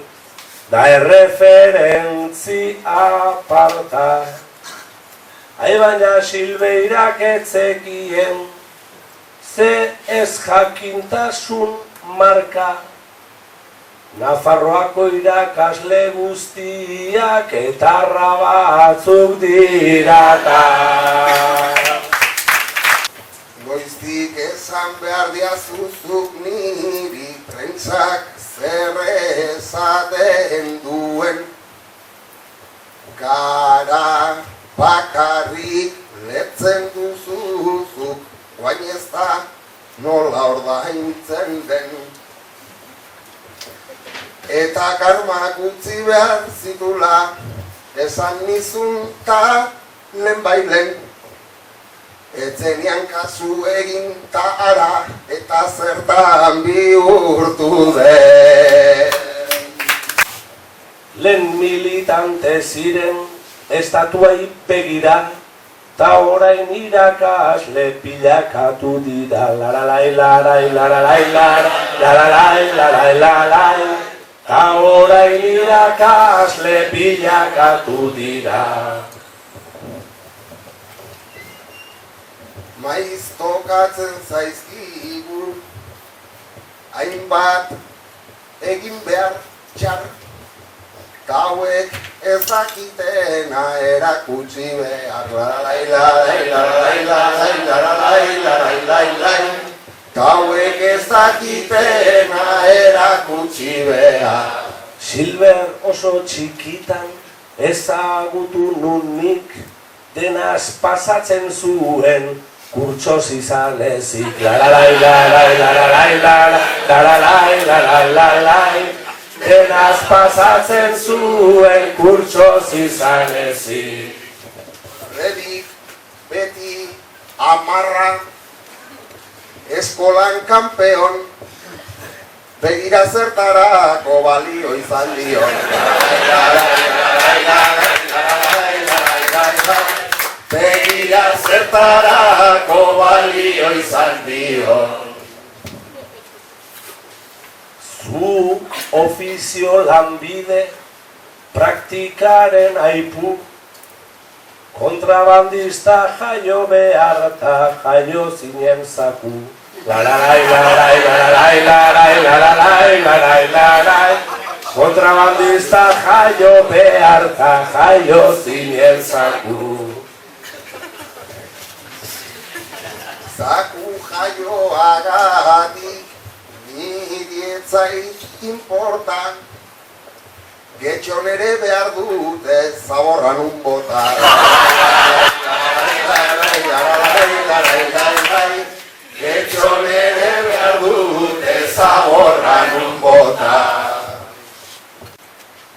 da erreferentzi aparta. Baina Silveirak etzekien, ze ez jakintasun marka, Nafarroako irakasle guztiak etarra batzuk dirata. Goiztik esan behar diazuzuk niri, prentsak zer esaten duen. Gara bakarrik letzen duzuzuk, guain ez da nola ordaintzen den. Eta karmak utzi behar zitula, esan nizun ta lehenbailen. Etzenian kasu egin ta ara, eta zertan bihurtu den. Lehen militante ziren, estatuai begira, ta orain irakasle pilakatu dira. Laralai, larai, laralai, laralai, laralai, laralai. Ta orain irakasle pilakatu dira. Maiz tokatzen zaizkigu, hainbat egin behar txar, kauek ez dakitena erakutsi behar. Kauek ez dakitena erakutsi behar. Silver oso txikitan ezagutu nunik, denaz pasatzen zuen kurtsoz izan ezik. Denaz pasatzen zuen kurtsoz izan ezik. Redik beti amarra, eskolan kanpeon, begira zertarako balio izan dio. Begira zertarako balio izan dio. Zuk ofizio lanbide praktikaren aipu, kontrabandista jaio behar eta jaio zinen zaku. Kontrabandista jaio behar eta jaio zinen zaku. Zaku jaioagatik niri etzait inporta, getxon ere behar dute zaborran un bota. Getxon ere behar dute zaborran un bota.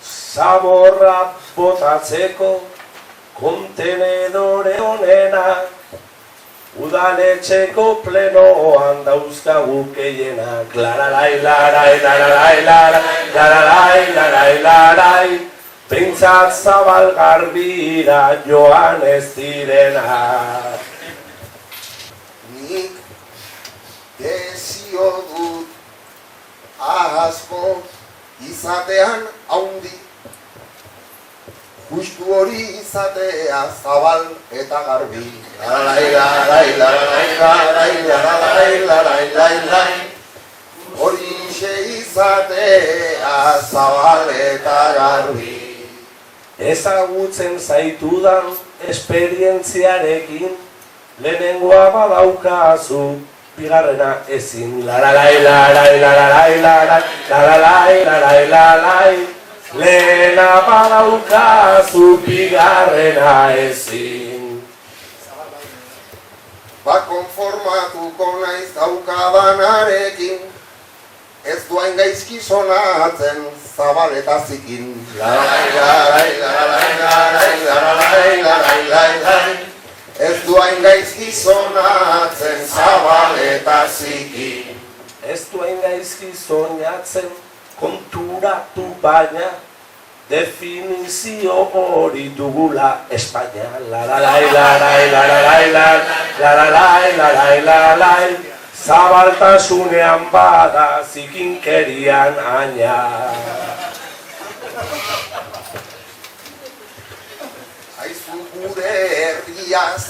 Zaborra botatzeko kontenedore honenak, udaletxeko plenoan dauzkagu gehienak. Pentsat zabalgarbira joan ez direnak. Nik desio dut asko izatean haundi, justu hori izatea zabal eta garbi. Horixe izatea zabal eta garbi. Ezagutzen zaitudan esperientziarekin, lehenengoa badaukazu, bigarrena ezin. Lehena badaukazu, bigarrena ezin. Ba konformatuko naiz daukadanarekin, ez duain gaizki sonatzen zabal eta zikin. Ez duain gaizki sonatzen zabal eta zikin. Ez duain gaizki soñatzen konturatu baina, definizio hori dugula Espainia. Zabaltasunean bada zikinkerian aina. Aizu gure herriaz,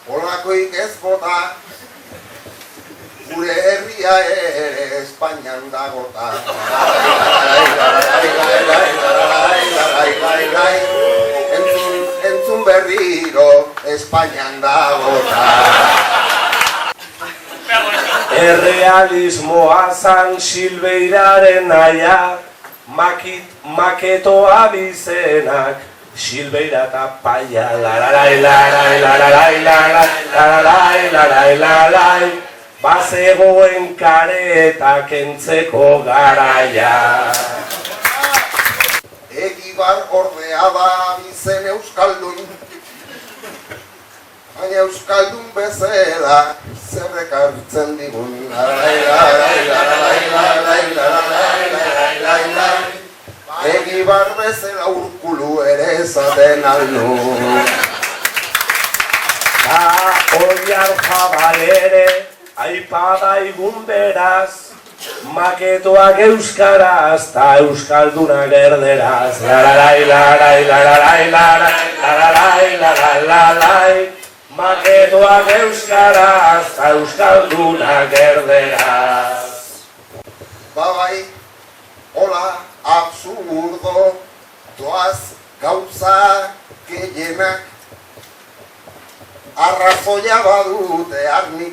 holakoik ez bota, gure herria ere Espainian dagota. Entzun berriro Espainian dagota. Errealismoa zan Silbeiraren naia, maketoa bizenak, Silbeira eta paia. Bazegoen kareta kentzeko garaia. Egibar ordea da bizen euskaldun, baina euskaldun bezala zerrek hartzen digun. Egibar bezala urkulu ere esaten aldu. Ta Oiar Jabalere aipada igun beraz, maketoak euskaraz ta euskaldunak erderaz. Maketoak euskaraz ta euskaldunak erderaz. Babai, hola,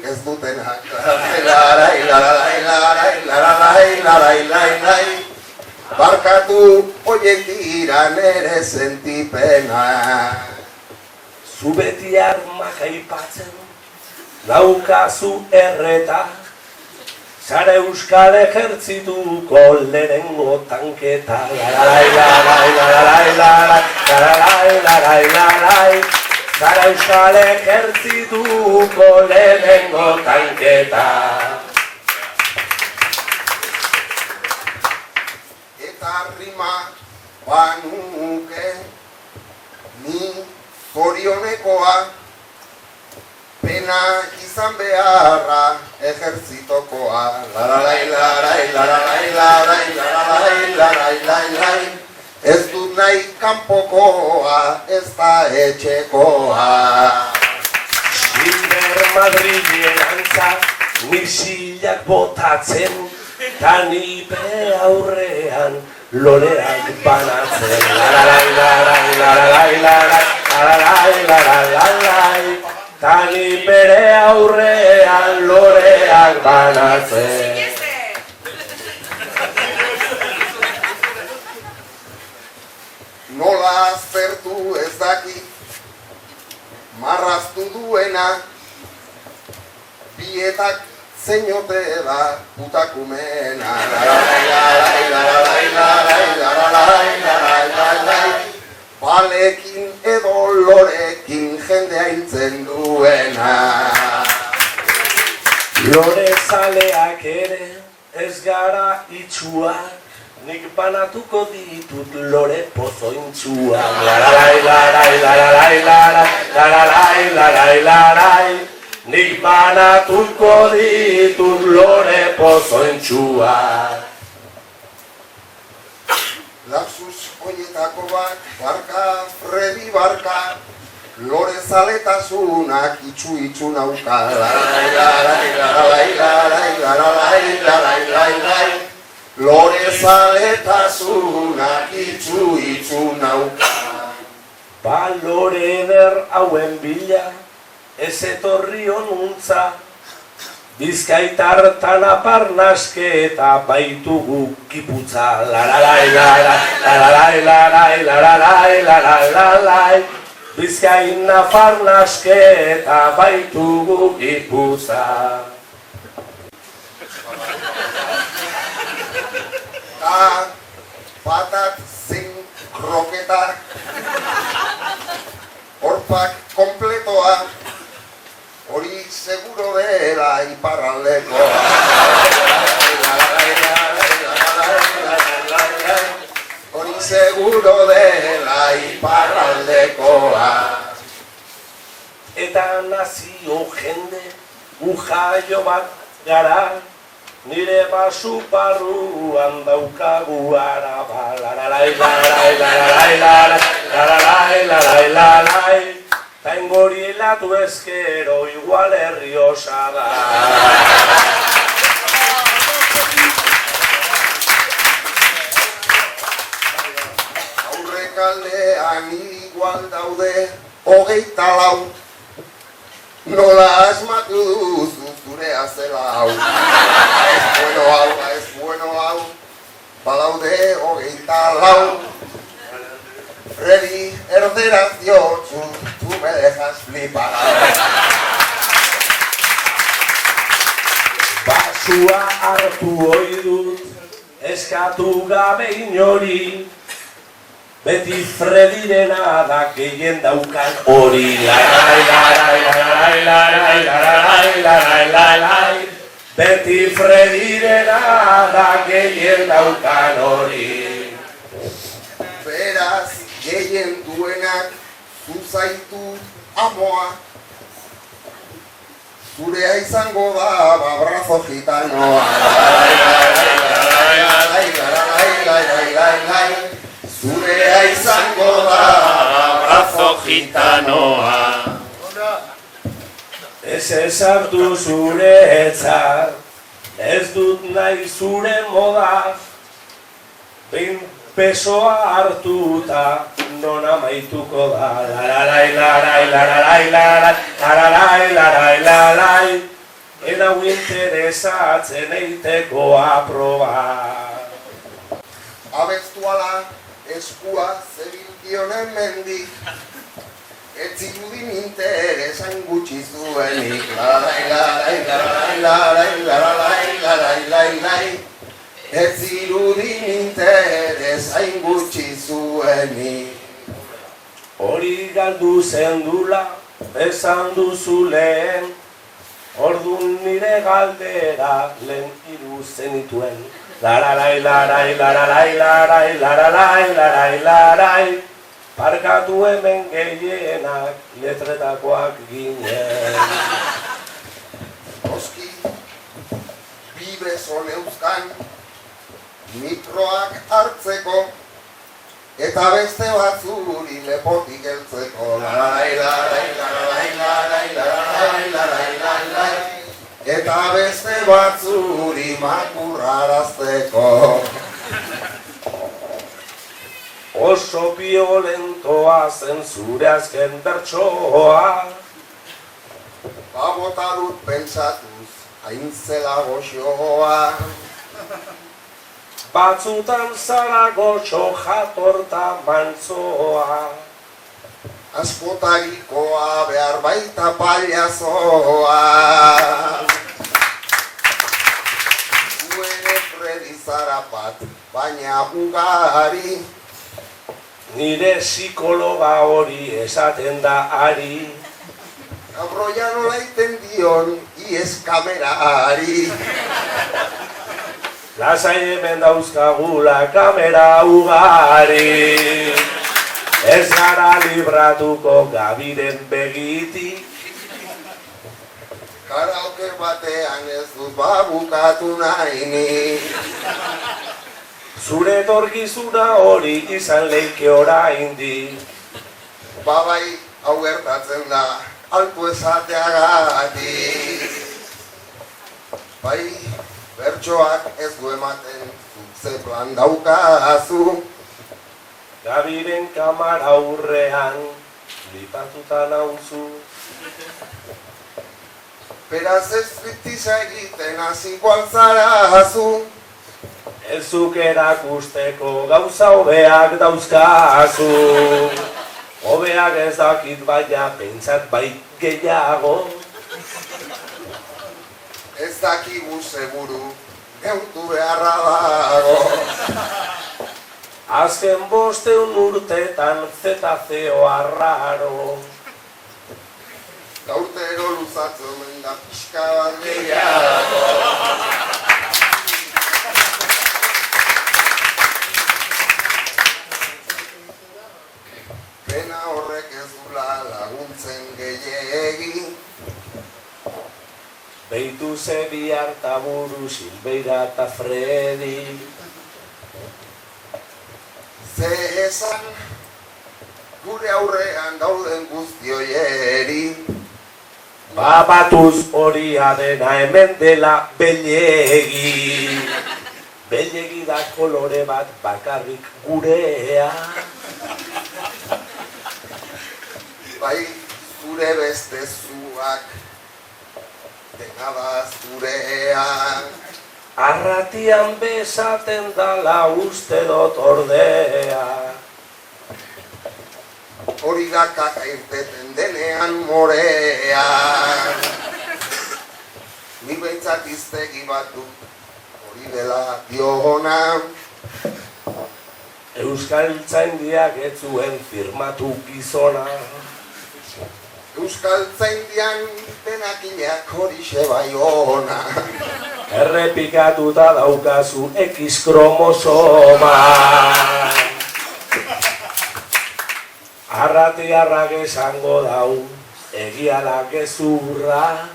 ez dutenak. Larai, barkatu oiek dira nere sentipena. Zu beti armak aipatzen, daukazu erreta, zara Euskal Ejertzituko lehenengo tanketa. Larai, zara Euskal Ejertzituko lehenengo tanketa. Eta rima banuke ni zorionekoa, pena izan beharra ejertzitokoa. Larai, ez dut nahi kanpokoa, ez da etxekoa. Bilder Madrilen antza, misilak botatzen, ta nipe aurrean loreak banatzen. Larai, ta nipere aurrean loreak banatzen. Nola aztertu ez dakit, marraztu duena, bietak zeinote da putakumena. Larai, balekin edo lorekin jendea hiltzen duena. Lore zaleak ere ez gara itxuak, nik banatuko ditut lore pozointxuak. Larai, nik banatuko ditut lore pozointxuak. Lapsus hoietako bat, barka, Fredi barka, lore zaletasunak itxu nauka. Larai, lore zaletasunak itxu nauka. Ba lore eder hauen bila, ez etorri honuntza, Bizkaitartan aparnasketa baitugu kiputza. Larai, Bizkain aparnasketa baitugu kiputza. Ta patat zin kroketak, horpak kompletoa, hori seguro dela iparraldekoa. Hori seguro dela iparraldekoa. Eta nazio jende, ujaio bat gara, nire basu barruan daukagu araba. Larai, ta engori helatu ezkero igual Errioxa da. Aurrekaldean igual daude 24, nola asmatu duzu zure azela hau. Ez bueno hau, badaude 24. Freddy, erderaz diotzu, tu me dejas flipar. Basua hartu ohi dut, eskatu gabe inori, beti Fredirena da gehien daukan hori. Larai, beti Fredirena da gehien daukan hori. Beraz, gehien duenak zuzaitu amoa, zurea izango da abrazo gitanoa. Zurea izango da abrazo gitanoa. Ez ezartu zure etzar, ez dut nahi zure moda, behin pesoa hartuta non amaituko da. Larai, enau interesatzen eiteko aproba. Abestuala eskua zebilkionen mendik, ez zirudin interesan gutxi zuenik. Larai, ez zirudin interesan gutxi zuenik. Hori galdu zendula, esan duzu lehen, ordun nire galdera lehen hiru zenituen. Lararai, larai, lararai, larai, lararai, larai, larai, parkatu hemen gehienak letretakoak ginen. Oski, bibezo neuzkan, mikroak hartzeko, eta beste batzuri lepotik heltzeko. Larai, larai, larai, larai, larai, larai, larai, eta beste batzuri makurrarazteko. Oso violentoa zen zure azken bertsoa, Bota dut pentsatuz, hain zela goxoa. batzutan zara gotxo jatorta mantzoa. Askotarikoa behar baita paliazoa. Zuene Fredi Zarapat, baina ugari. Nire psikologa hori esaten da ari, Abroia nola iten dion, ies kamerari. lasai hemen dauzkagula kamera ugari. Ez gara libratuko gabiren begitik, Karaoke batean ez dut babukatu nahi ni. zure etorkizuna hori izan leike oraindik. Babai, hau gertatzen da, altu esateagatik. Bai, bertsoak ez du ematen, ze plan daukazu. Gabiren kamara aurrean, flipatuta nauzu. Beraz ez striptiza egiten hasiko altzarazu. Ez zuk erakusteko gauza hobeak dauzkazu. Hobeak ez dakit baina pentsat bai gehiago. Ez dakigu seguru, neurtu beharra dago. Azken 500 urtetan ZCO arraro. Gaurtero luzatzen omen da pixka bat gehiago. Pena horrek ez dula laguntzen gehiegi. Beitu ze bihar taburu Silbeira eta Fredi. Ze esan gure aurrean dauden guztioieri. Babatuz horia dena hemen dela belegi. Belegi da kolore bat bakarrik gurea. Bai, zure beste zuak, dena da zurea. Arratian besaten dala uste dut ordea. Hori da kaka irteten denean morea. Ni behintzat iztegi bat dut, hori dela diona. Euskaltzaindiak ez zuen firmatu gizona. Euskaltzaindian penakileak horixe bai ona. Errepikatuta daukazu X kromosoma. Arratiarrak esango dau, egiala gezurra.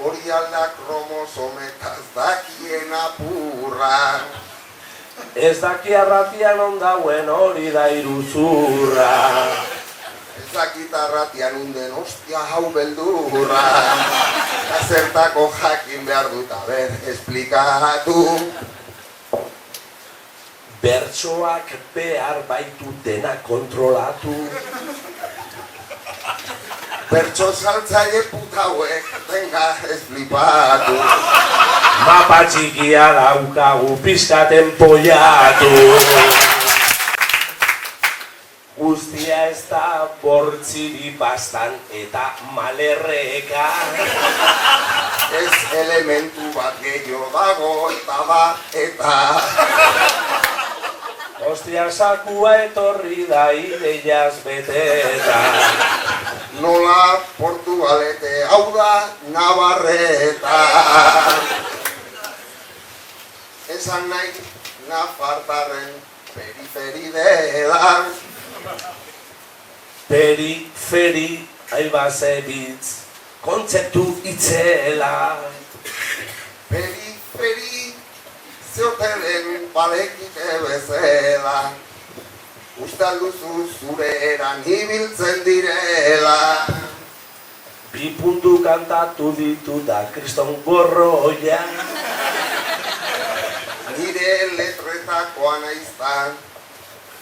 Hori alda kromosometaz dakien apurra. Ez daki arratian ondauen hori da iruzurra. Ez dakit arratian unden ostia hau beldurra. Zertako jakin behar dut, aber, esplikatu. Bertsoak behar baitu dena kontrolatu. Bertso saltzaile puta hauek, venga ez flipatu. Mapa txikia daukagu pizkaten pollatu. Guztia ez da bortziri bastan eta malerreka. Ez elementu bat gehiago dago eta Ostia sakua etorri da ideiaz beteta. Nola Portugalete hau da Navarreta. Esan nahi Nafartarren periferi dela. Periferi aibazebitz kontzeptu itzela. Periferi zeotelen palekite bezala. Ustal duzu zure eran ibiltzen direla. Bi puntu kantatu ditu da kriston borroia. Nire letretakoa naiztan,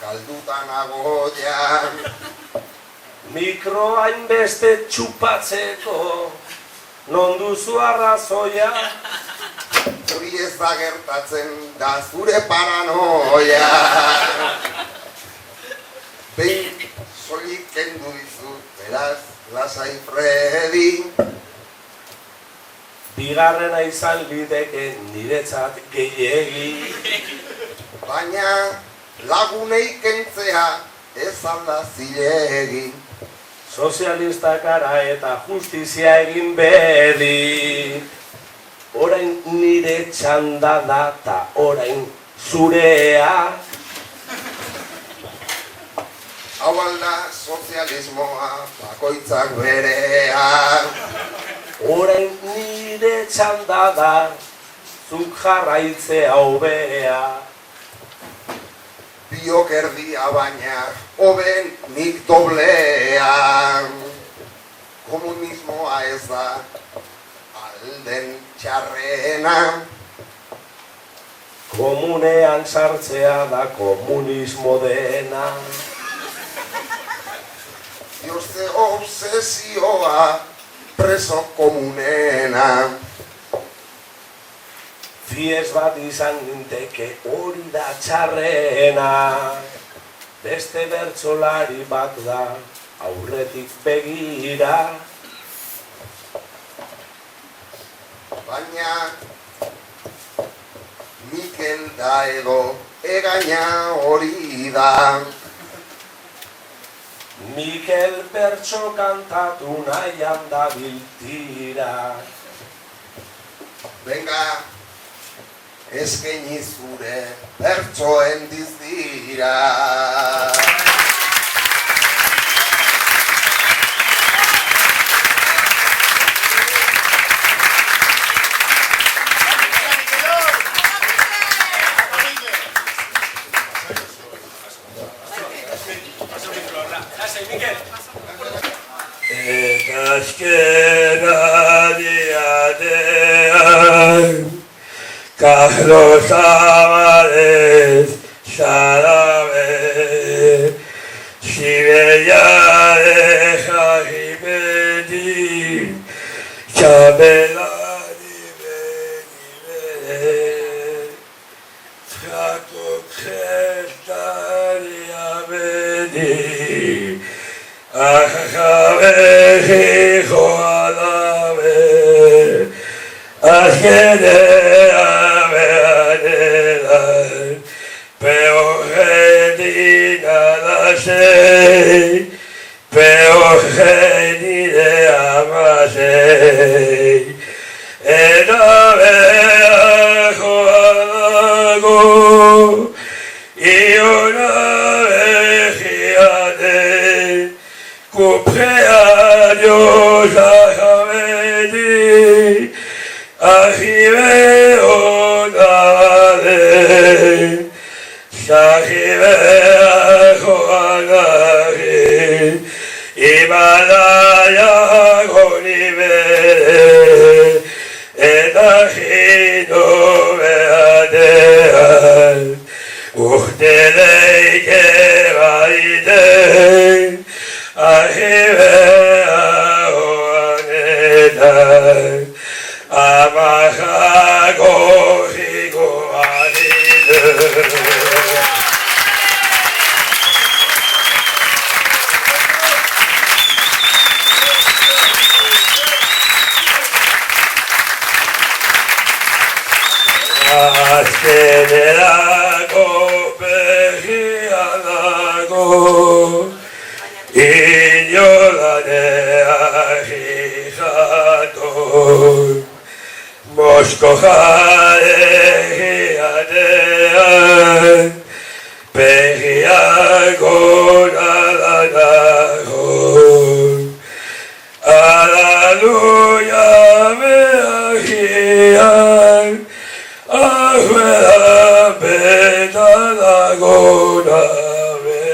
galdutan agoian. Mikro hainbeste txupatzeko, non duzu arrazoia. Hori ez da gertatzen da zure paranoia. Behin soilik kendu dizut, beraz, lasai Fredi. Bigarrena izan lideke niretzat gehiegi. Baina lagunei kentzea ez alda zilegi. Sozialista kara eta justizia egin bedi. Orain nire txanda da ta orain zurea. Hau alda sozialismoa bakoitzak berea. Orain nire txanda da zuk jarraitzea hobea. Biok erdia baina hoben nik doblean. Komunismoa ez da alden txarrena. Komunean sartzea da komunismo dena. Diozte obsesioa preso komunena. Fies bat izan ginteke hori da txarrena. Beste bertsolari bat da aurretik begira. Baina Mikel da edo egaina hori da. Mikel bertso kantatu nahian da biltira. Venga, eskaini zure bertsoen dizdira. Eta azkena diadean Carlos Amarez Xarabe Siberia deja Jimedi Txabelari beni Trato krestaria beni Ajabe joalabe Azkenea behanelan Peogenina lasei Peogenine amasei Eta beha joalago Iona behiane Cumpleaños a Javedi, Ajibe Onade, Sajibe Joanari, Himalaya Gonibere, Edajino Beadean, Uhteleike Baide, Ajibe Amajago higoaride. Azkenerako begia dago, inolanea hijatu, Mosko jaregianean, begia gora dago. Aleluia beagian, ahuela beta dago nabe,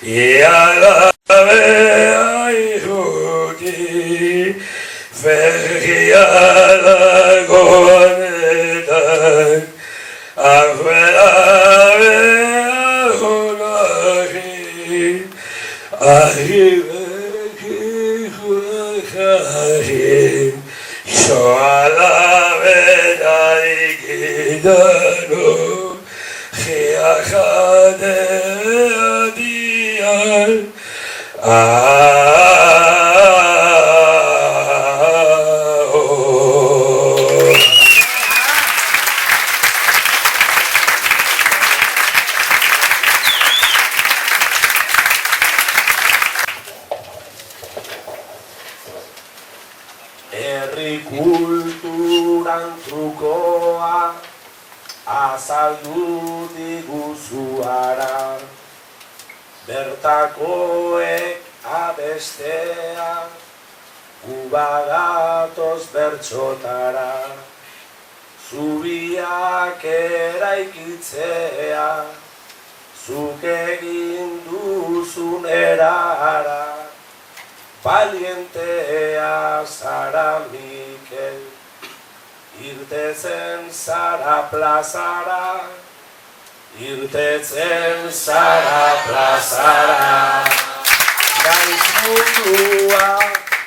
iala bea ihuti, begia dago netan, ahuela bea hunahi, Shoala benai gidano, chiachade adial, Herri kulturan trukoa azaldu diguzuara, bertakoek abestea, gubagatoz bertxotara, zubiak eraikitzea, zuk egin duzun erara, Valientea zara Mikel, irtetzen zara plazara, irtetzen zara plazara. Gaizmundua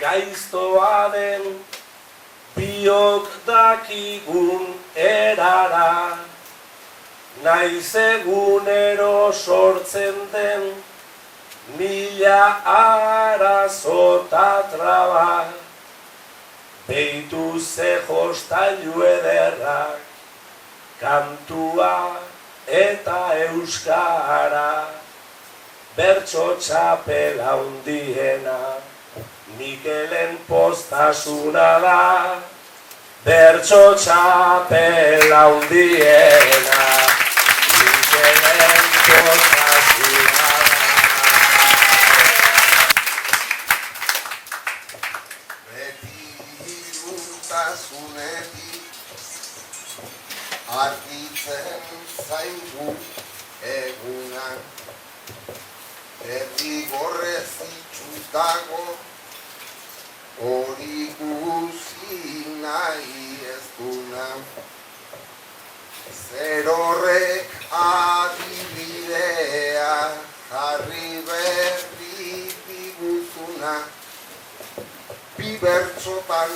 gaiztoa den, biok dakigun erara, naiz egunero sortzen den, mila arazota traba, beitu ze jostailu ederrak, kantua eta euskara, bertso txapela hundiena, Mikelen postasuna da, bertso txapela hundiena, Mikelen postasuna da. Argitzen zaigu egunan, erdi gorrez itxutago, hori guzi nahi ez duna. Zer horrek adibidea jarri berri diguzuna, bi bertsotan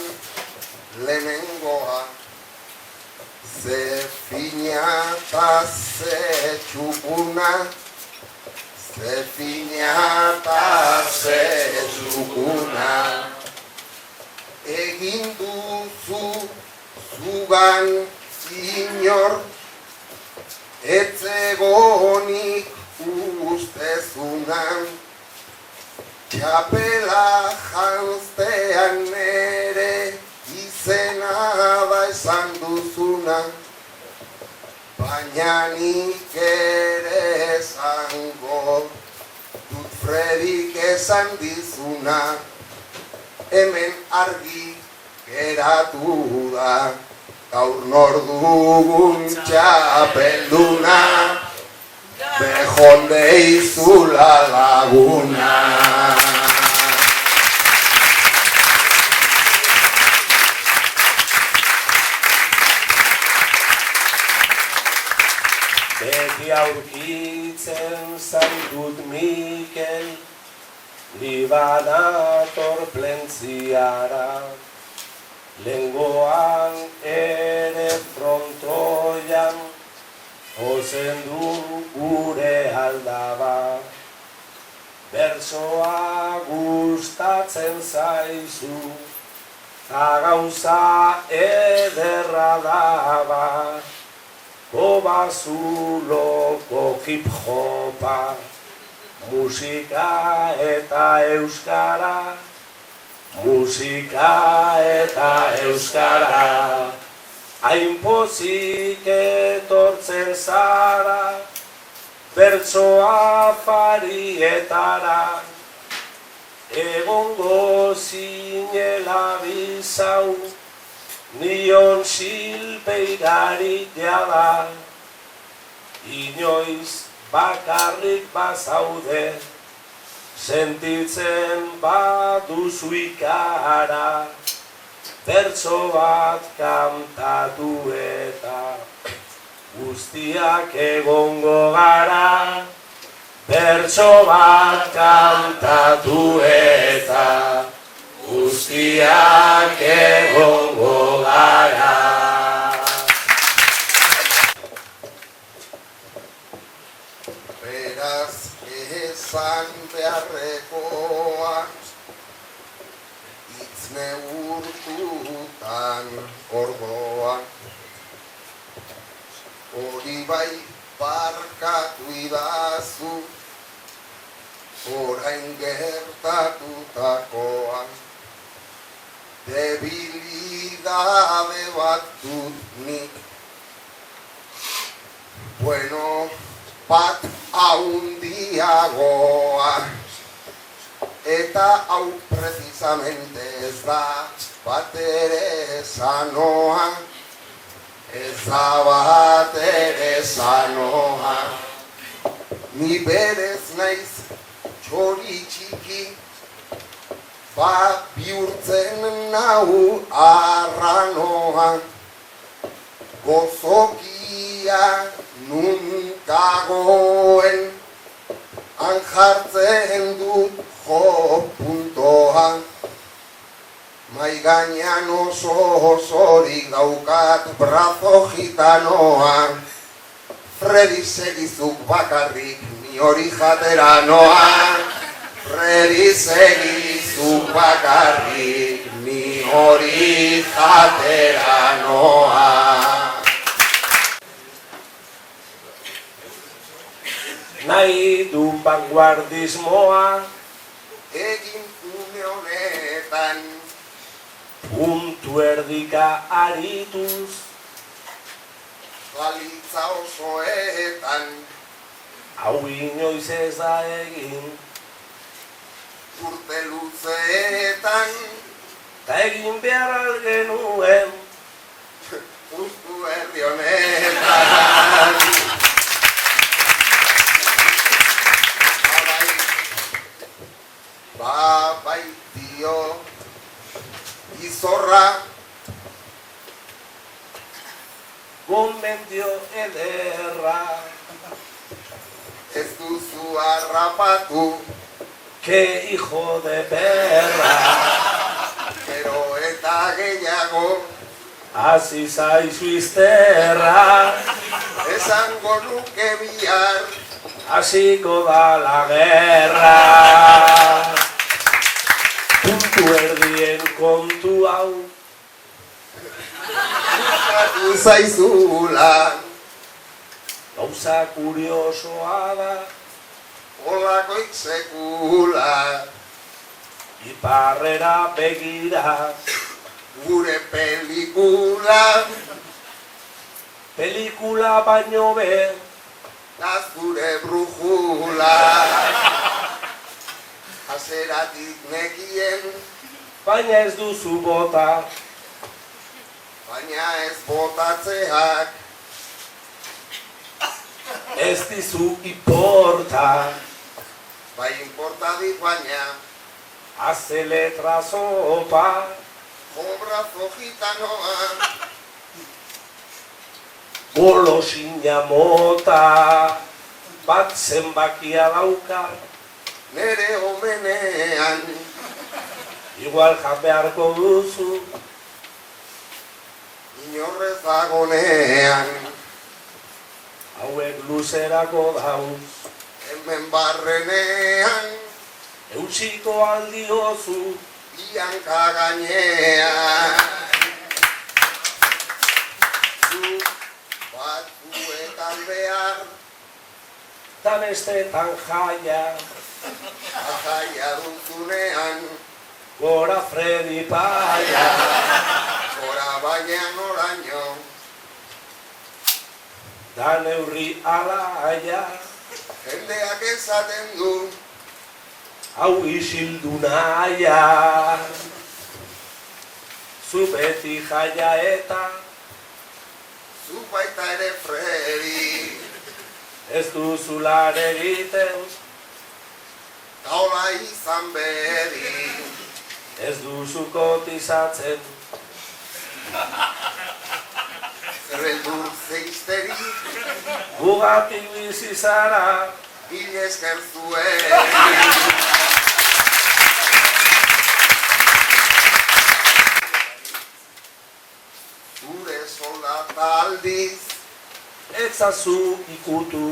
lehenengoa, ze fina eta ze txukuna, ze fina eta ze txukuna. Egin duzu zugan inor, etzegonik ustezunan, txapela janztean nere izena da esan duzuna, baina nik ere esango dut Fredik esan dizuna, hemen argi geratu da, gaur nor dugun txapelduna, bejon deizula laguna. Beti aurkitzen zaitut Mikel, ni banator plentziara, Lengoan ere frontoian ozen du gure aldaba. Bertsoa gustatzen zaizu, ta gauza ederra daba. Kobazuloko hip-hopa, musika eta euskara, musika eta euskara. Hain pozik etortzen zara, bertsoa afarietara. Egongo zinela bizau, nion silpeigari jada. Inoiz bakarrik bazaude, sentitzen baduzu ikara. Bertso bat kantatu eta guztiak egongo gara. Bertso bat kantatu eta guztiak egongo gara. Beraz esan beharrekoa, hitz neurtutan ordoa. Hori bai barkatu idazu, orain gertatutakoa. Debilidade bat dut nik, bueno, bat haundiagoa. Eta hau precisamente ez da bat ere sanoa, ez da bat ere sanoa. Ni berez naiz txori txiki, bat bihurtzen nau arranoa. Gozokia nun dagoen, han jartzen dut jo puntoa. Mai gainean oso osorik daukat brazo gitanoa. Fredi segizuk bakarrik ni hori jatera noa. Fredi segizuk bakarrik ni hori jatera noa. Nahi du vanguardismoa, Egin une honetan, puntu erdika arituz, balitza osoetan, hau inoiz ez da egin, urte luzeetan, ta egin behar algenuen, justu herri honetan. Bai dio izorra, gomendio ederra, ez duzu harrapatu, que hijo de perra, gero eta gehiago, hasi zaizu izterra, esango nuke bihar, hasiko da la guerra. Puntu erdien kontu hau, bukatu zaizula, gauza kuriosoa da, olakoik sekula, iparrera begira, gure pelikula, pelikula baino be, da zure brujula. Haseratik nekien, baina ez duzu bota, baina ez botatzeak, ez dizu importa, bai importa dit baina, haze letra sopa, obrazo gitanoa, golosina mota, bat zenbakia dauka, nere omenean, igual jan beharko duzu, inorrez dagonean. Hauek luzerako dauz, Hemen barrenean, eusiko aldiozu, ianka gainean. Zu batzuetan behar, ta bestetan jaia, jaia duzunean, gora Fredi Paia. gora baina noraino, Da neurri alaia, jendeak esaten du, hau isildu naia. Zu beti jaia eta zu baita ere Fredi, ez duzular egiten, gaula izan bedi, ez duzu kotizatzen. zerreldur zeizteri, Gugatik bizi zara, hil esker zuen. Zure soldata aldiz, etzazu ikutu.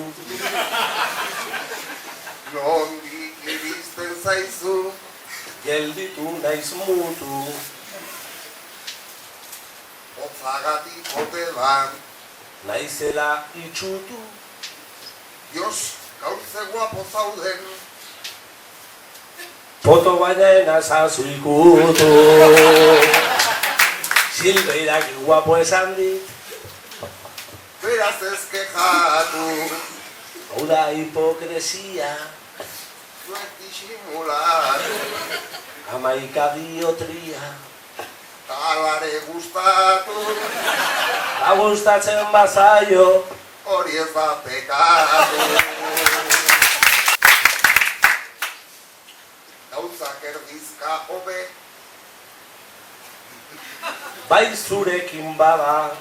nondik iristen zaizu, Gelditu naiz mutu, hotzagatik ote da. naizela itxutu. Dios, gaur ze guapo zauden, Foto baina enazazu ikutu. Silbeirak guapo esan dit, beraz ez kejatu, hau da hipokresia, zuek disimulatu, hamaika diotria. talare gustatu, Ta gustatzen bazaio, hori ez da pekatu. Gauzak erdizka hobe, bai zurekin bada,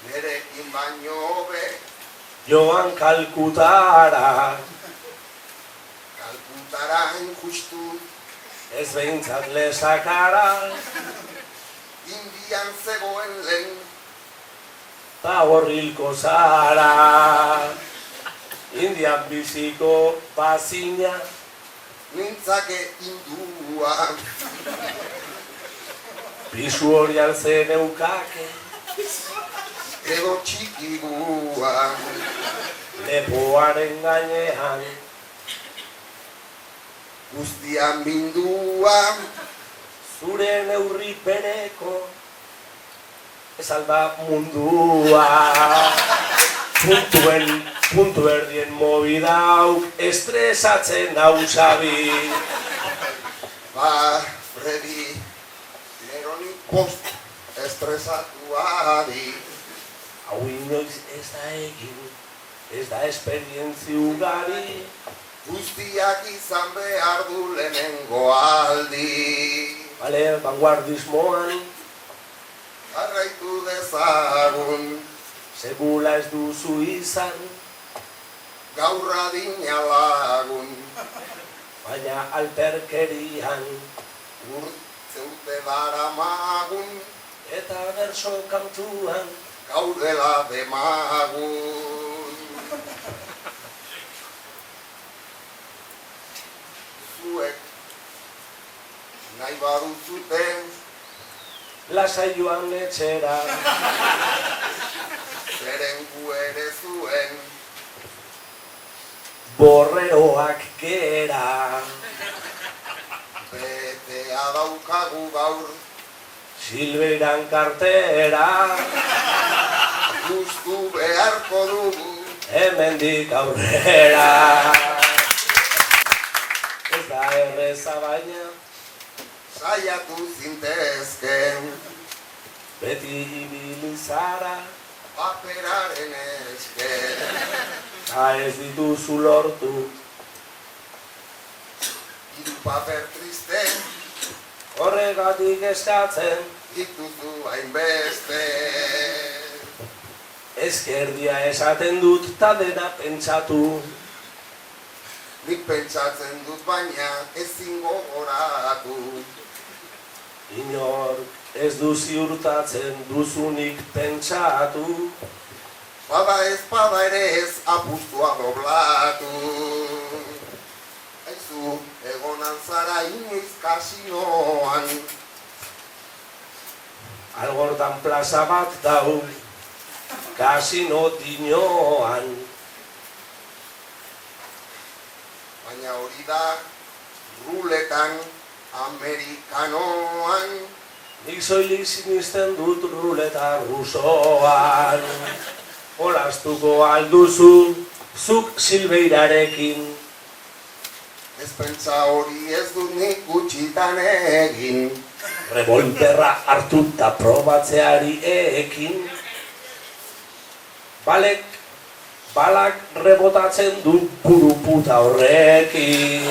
nerekin baino hobe, joan Kalkutara. Kalkutara injustu, Ez behintzat lezakara, Indian zegoen lehen, ta horrilko zara. Indian biziko bazina, nintzake hindua, pisu hori altzen eukake, edo txikigua, lepoaren gainean. guztian mindua, Zure neurri bereko, ez alda mundua. Puntu erdien mobidau, estresatzen hau sabi. ba, Fredi, neronik post estresatua di, Hau inoiz ez da egin, ez da esperientzi ugari. guztiak izan behar du lehenengo aldi. Bale, vanguardismoan, Jarraitu dezagun, segula ez duzu izan, gaur adina lagun, baina alperkerian, urte daramagun, eta berso kantuan, gaudela demagun. Zuek nahi baduzuten, lasai joan etxera, zeren gu ere zuen, borreoak gera, betea daukagu gaur, Silbeiran kartera, guztu beharko dugu, hemendik aurrera. Ez da erreza baina, saiatu zintezken, beti ibili zara, paperaren esker, ta ez dituzu lortu. hiru paper triste, Horregatik eskatzen, dituzu hainbeste. ezkerdia esaten dut ta dena pentsatu. Nik pentsatzen dut baina ezin gogoratu, Inor ez du ziurtatzen duzunik pentsatu. Bada ez, bada ere ez, apustua doblatu. Aizu, egonan zara inoiz kasinoan. Algortan plaza bat dau, kasino dinoan. Baina hori da, ruletan, amerikanoan. Nik soilik sinisten dut ruleta rusoan. Jolastuko alduzu, zuk Silveirarekin. Ez pentsa hori ez dut nik gutxitan egin. Revolverra hartuta probatzeari ekin. Balak rebotatzen du buru puta horrekin.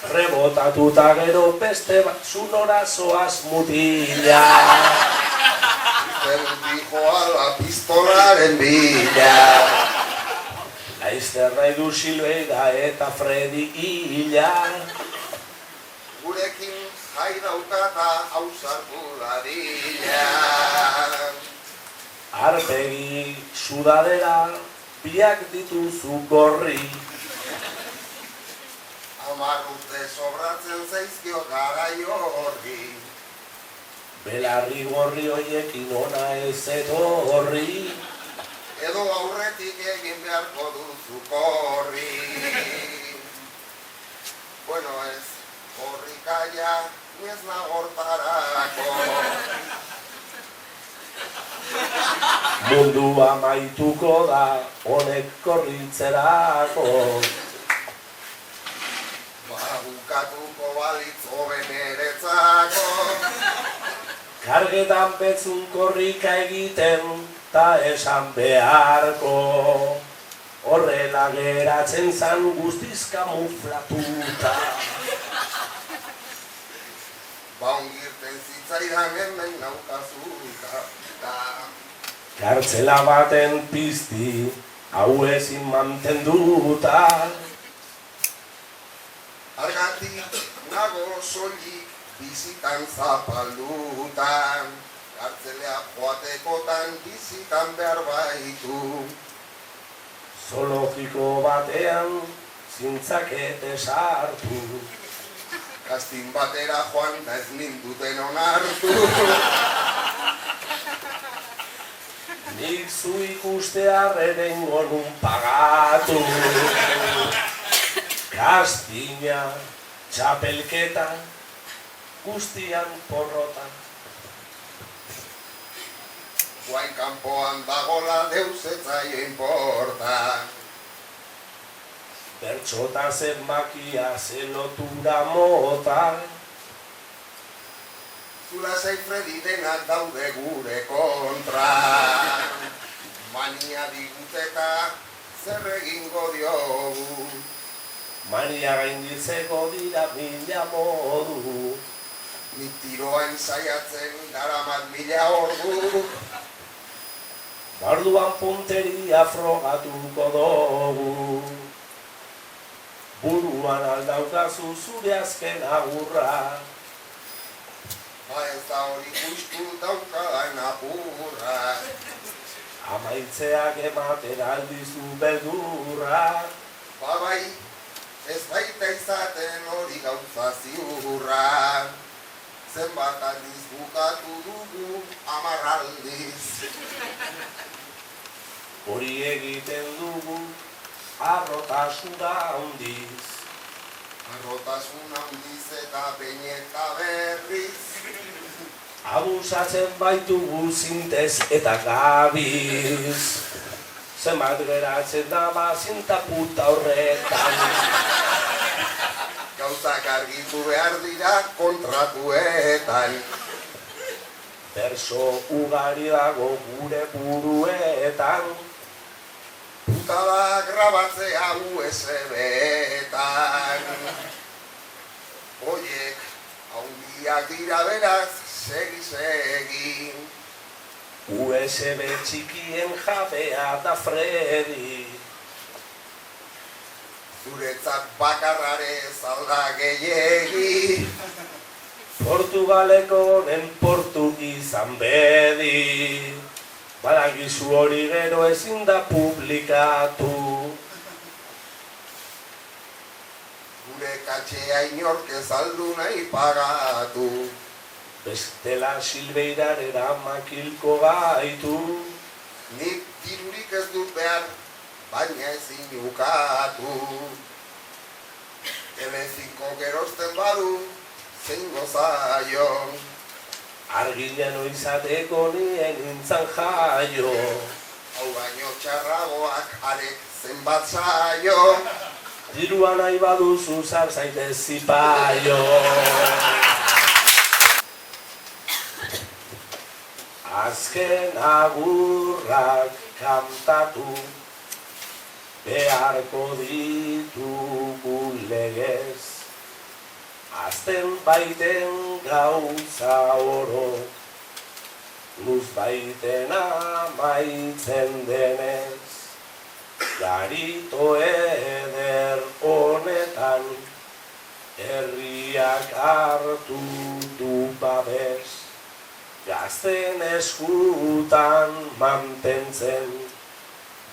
Rebotatuta gero beste bat zunora zoaz mutila. Zer dijo ala pistolaren bila. Laizzer nahi du Silveira eta Freddy hila. Gurekin jai daukata hausartu dadila. Arpegi sudadera biak dituzu gorri. 10 urte sobratzen zaizkio garai horri. Belarri gorri hoiekin ona ez etorri. Edo aurretik egin beharko duzu korri. Bueno ez, korrikaia, ni ez nagortarako. Mundua maituko da honek korritzerako. Bukatuko balitz hobeneretzako. Kargetan betzun korrika egiten ta esan beharko. Horrela geratzen zan guztiz kamuflatuta. Baungirten zitzaidan hemen naukazuta. Kartzela baten pizti, hau ezin mantenduta. Argatik nago soilik bizitan zapaldutan. Kartzelea joatekotan bizitan behar baitu. Zoologiko batean zintzakete sartu. Kastin batera joan da ez ninduten onartu. Nik zu ikustearren engonun pagatu. Kastina, txapelketa, guztian porrotan. Guain kanpoan dagola deus ez zaio inporta. Bertxota zen makia zen lotura mota. Zula Freddy denak daude gure kontra. Mania diguteta zer egingo diogu. Mania gainditzeko dira mila modu. Nik tiroan saiatzen daramat 1000 ordu. Barduan punteria frogatuko dugu. Buruan aldaukazu zure azken agurra. Ba ez da hori justu daukadan apurra. Amaitzeak ematen aldizu beldurra. Ba bai, ez baita izaten hori gauza ziurra. Zenbat aldiz bukatu dugu 10 aldiz. Hori egiten dugu harrotasuna handiz. Harrotasun handiz eta behin eta berriz. Abusatzen baitugu zintez eta gabiz. Zenbat geratzen da zinta puta horretan. Gauzak argitu behar dira kontratuetan. Berso ugari dago gure buruetan. Putada grabatzea USB-etan. Oiek, haundiak dira beraz, segi. USB txikien jabea da Freddy. Zuretzat bakarrare zalda gehiegi. Portugaleko nen portu izan bedi, badakizu hori gero ezin da publikatu. Gure katxea inork ez aldu nahi pagatu. Bestela Silbeirarera makilko gaitu. Nik dirurik ez dut behar, baina ezin ukatu. Telecinco gerozten badu, zein gozaio. Argileno izateko nien nintzan jaio. Hau baino txarragoak arek zenbat zaio. Dirua nahi baduzu zar zaitez zipaio. Azken agurrak kantatu, beharko ditugu legez. Azten baiten gauza oro, luz baiten amaitzen denez. Garito eder honetan, herriak hartu du babes. Gazten eskutan mantentzen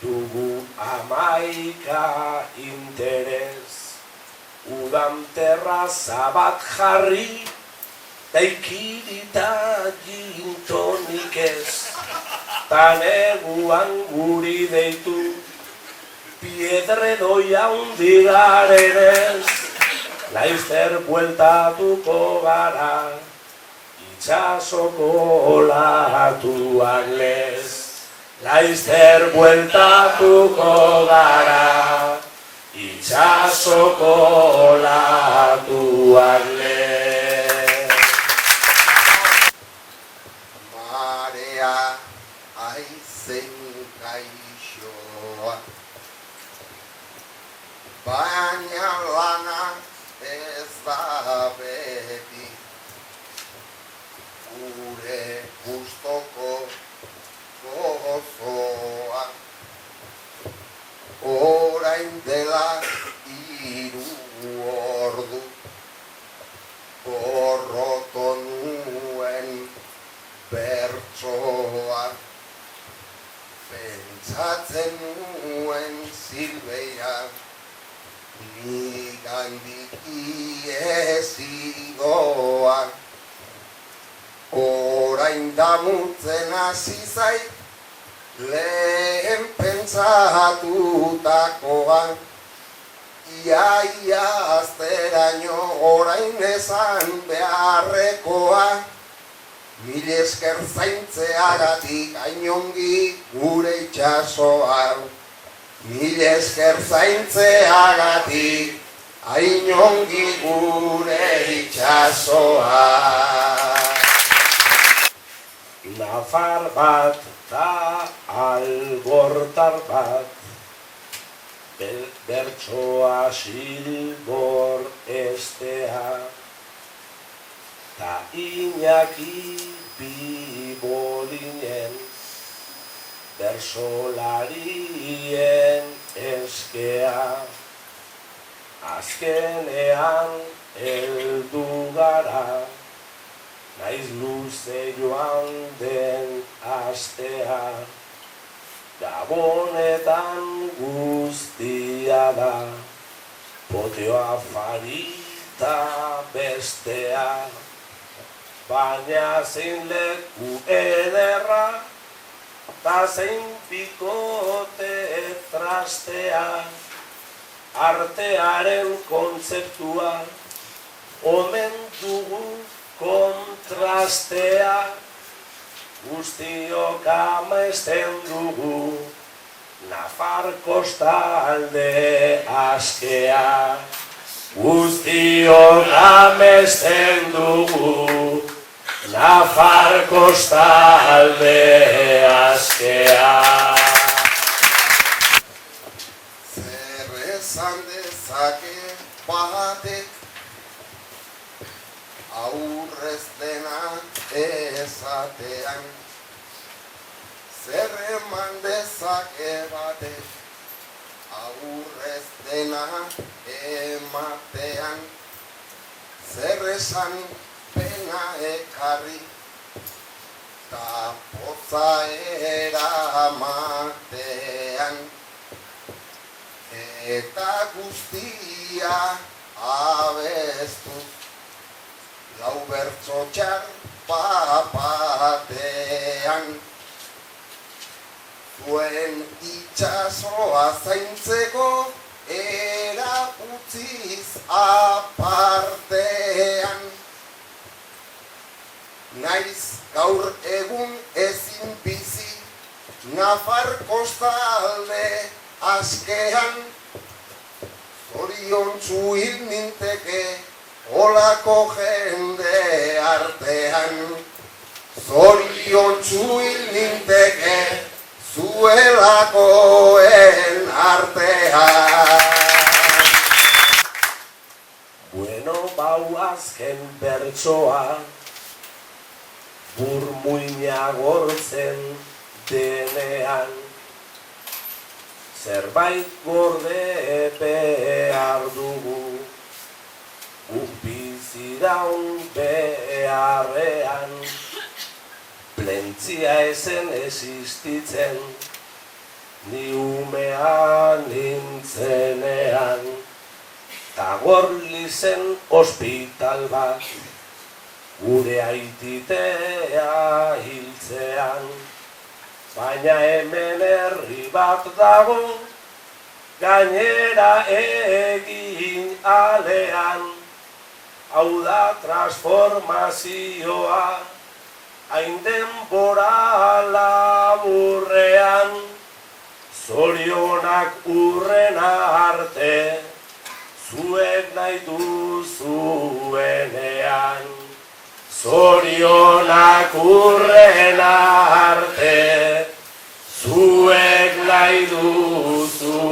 dugu 11 interes. Udan terraza bat jarri, daikirita gintonik ez. Ta neguan guri deitu, piedredoi haundi garenez. Laizter bueltatuko gara, itxasoko olatuak lez. Laizter bueltatuko gara, itxasoko olatuak lez. Marea aizen gaixoa, baina lana ez da beti. Gure gustoko gozoa, orain dela 3 ordu, gorroto nuen bertsoa. Pentsatzen nuen Silbeira, nigandik iesigoa. Orain damutzen hasi zait, lehen pentsatutakoa. Ia azteraino orain esan beharrekoa. Mil esker zaintzeagatik ainongi gure itxasoa. Mil esker zaintzeagatik ainongi gure itxasoa. Nafar bat da algortar bat, bertsoa silbor estea. Ta Iñaki Bibolinen, bersolarien eskea. Azkenean heldu gara, naiz luze joan den astea. Gabonetan guztia da, poteoa farita bestea. Baina zein leku ederra, ta zein bikote trastea. Artearen kontzeptua, omen dugu kontrastea. Guztiok amesten dugu, Nafar kostalde askea. Guztiok amesten dugu, Nafar kostalde askea. Zer esan dezake batek, aurrez dena esatean. Zer eman dezake batek, aurrez dena ematean. Zer esan dena ekarri, ta poza eramatean, eta guztia abestu, lau bertso txar papatean. Zuen itxasoa zaintzeko eraputziz apartean. Naiz gaur egun ezin bizi, Nafar kostalde askean, zoriontsu hil ninteke olako jende artean. Zoriontsu hil ninteke zuelakoen artean. Bueno, bau azken bertsoa, burmuina gortzen denean, zerbait gorde behar dugu, guk biziraun beharrean, plentzia ezen existitzen, ni umea nintzenean, ta gorli zen ospital bat, gure aititea hiltzean, baina hemen herri bat dago, gainera egin alean, hau da transformazioa, hain denbora laburrean, zorionak urrena arte, zuek nahi duzuenean. Zorionak urrena arte, zuek nahi duzuenean.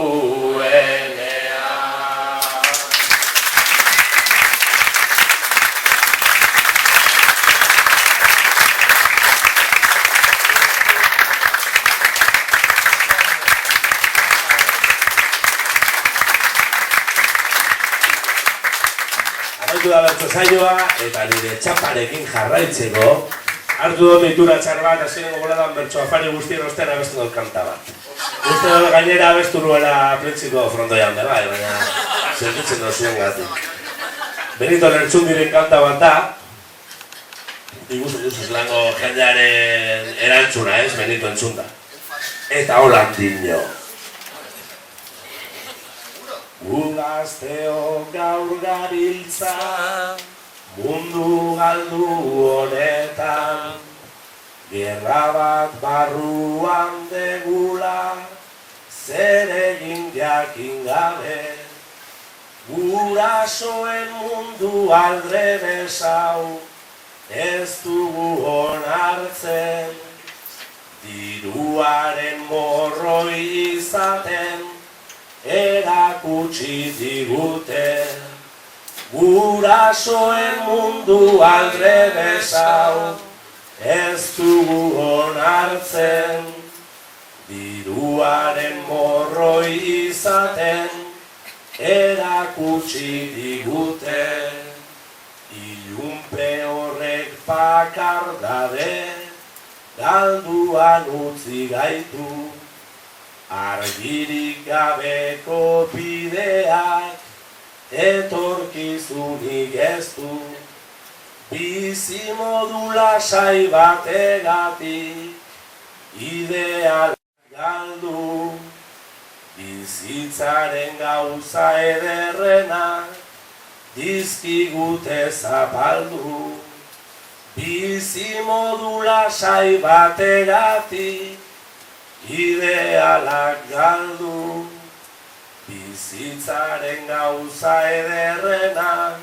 Hartu da bertso saioa, eta nire txaparekin jarraitzeko, hartu dut deitura txar bat, hasierengo boladan bertso afari guztien ostean abestu dut kanta bat. Uste dut gainera abestu nuela prentsiko frontoian bai, baina sentitzen dut zuen gatik. Benito Lertxundiren kanta bat da, ikusten duzuz lango jendearen erantzuna, Benito entzunda. Eta holan dino. Gazteok gaur gabiltza, mundu galdu honetan, gerra bat barruan degula, zer egin jakin gabe, gurasoen mundu aldrebes hau, ez dugu onartzen, diruaren morroi izaten, erakutsi digute, gurasoen mundu aldrebes hau, ez dugu onartzen, diruaren morroi izaten, erakutsi digute, ilunpe horrek bakardade, galduan utzi gaitu, argirik gabeko bideak, etorkizunik ez du, bizimodu lasai bategatik, idealak galdu, bizitzaren gauza ederrena, dizkigute zapaldu, bizimodu lasai bategatik, idealak galdu, bizitzaren gauza ederrena,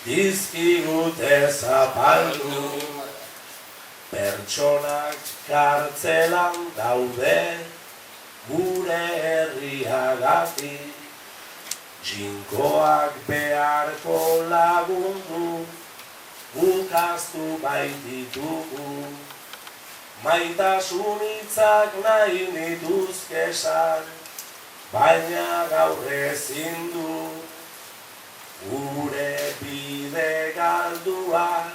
dizkigute zapaldu. Pertsonak kartzelan daude, gure herriagatik, jinkoak beharko lagundu, bukaztu baititugu. Maitasun hitzak nahi nituzkesan, baina gaur ezin du, gure bide galduak,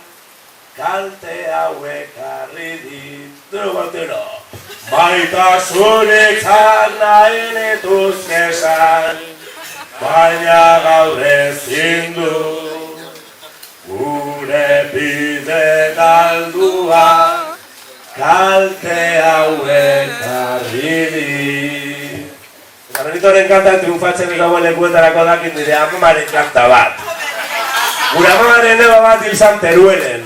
kalte hauek harri ditu batero. Maitasunik zan nahi nituzke esan, baina gaur ezin du gure bide galdua, kalte hauek harri di. Eta Benitoren kanta triunfatzen ikauen lekuetarako dakit nire amamaren kanta bat. Gure amamaren eba bat izan Teruelen,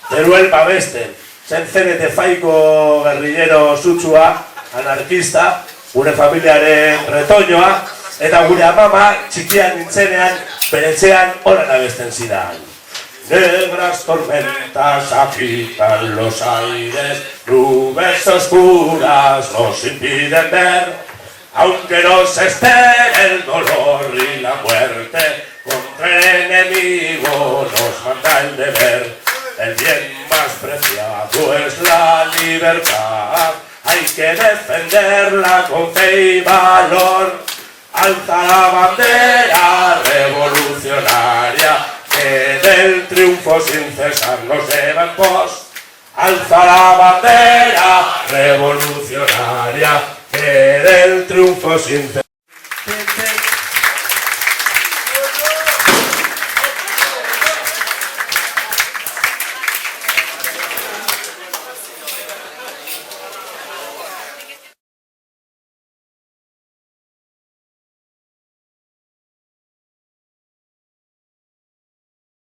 Teruel babesten. Zen zenete faiko guerrillero sutsua, anarkista, gure familiaren retoñoa, eta gure amama txikian nintzenean, beretzean horan abesten zidan. Negras tormentas agitan los aires, nubes oscuras nos impiden ver, aunque nos esté el dolor y la muerte, contra el enemigo nos manda el deber. El bien más preciado es la libertad, hay que defenderla con fe y valor. Alza la bandera revolucionaria, que del triunfo sin cesar nos lleva en pos. Alza la bandera revolucionaria, que del triunfo sin cesar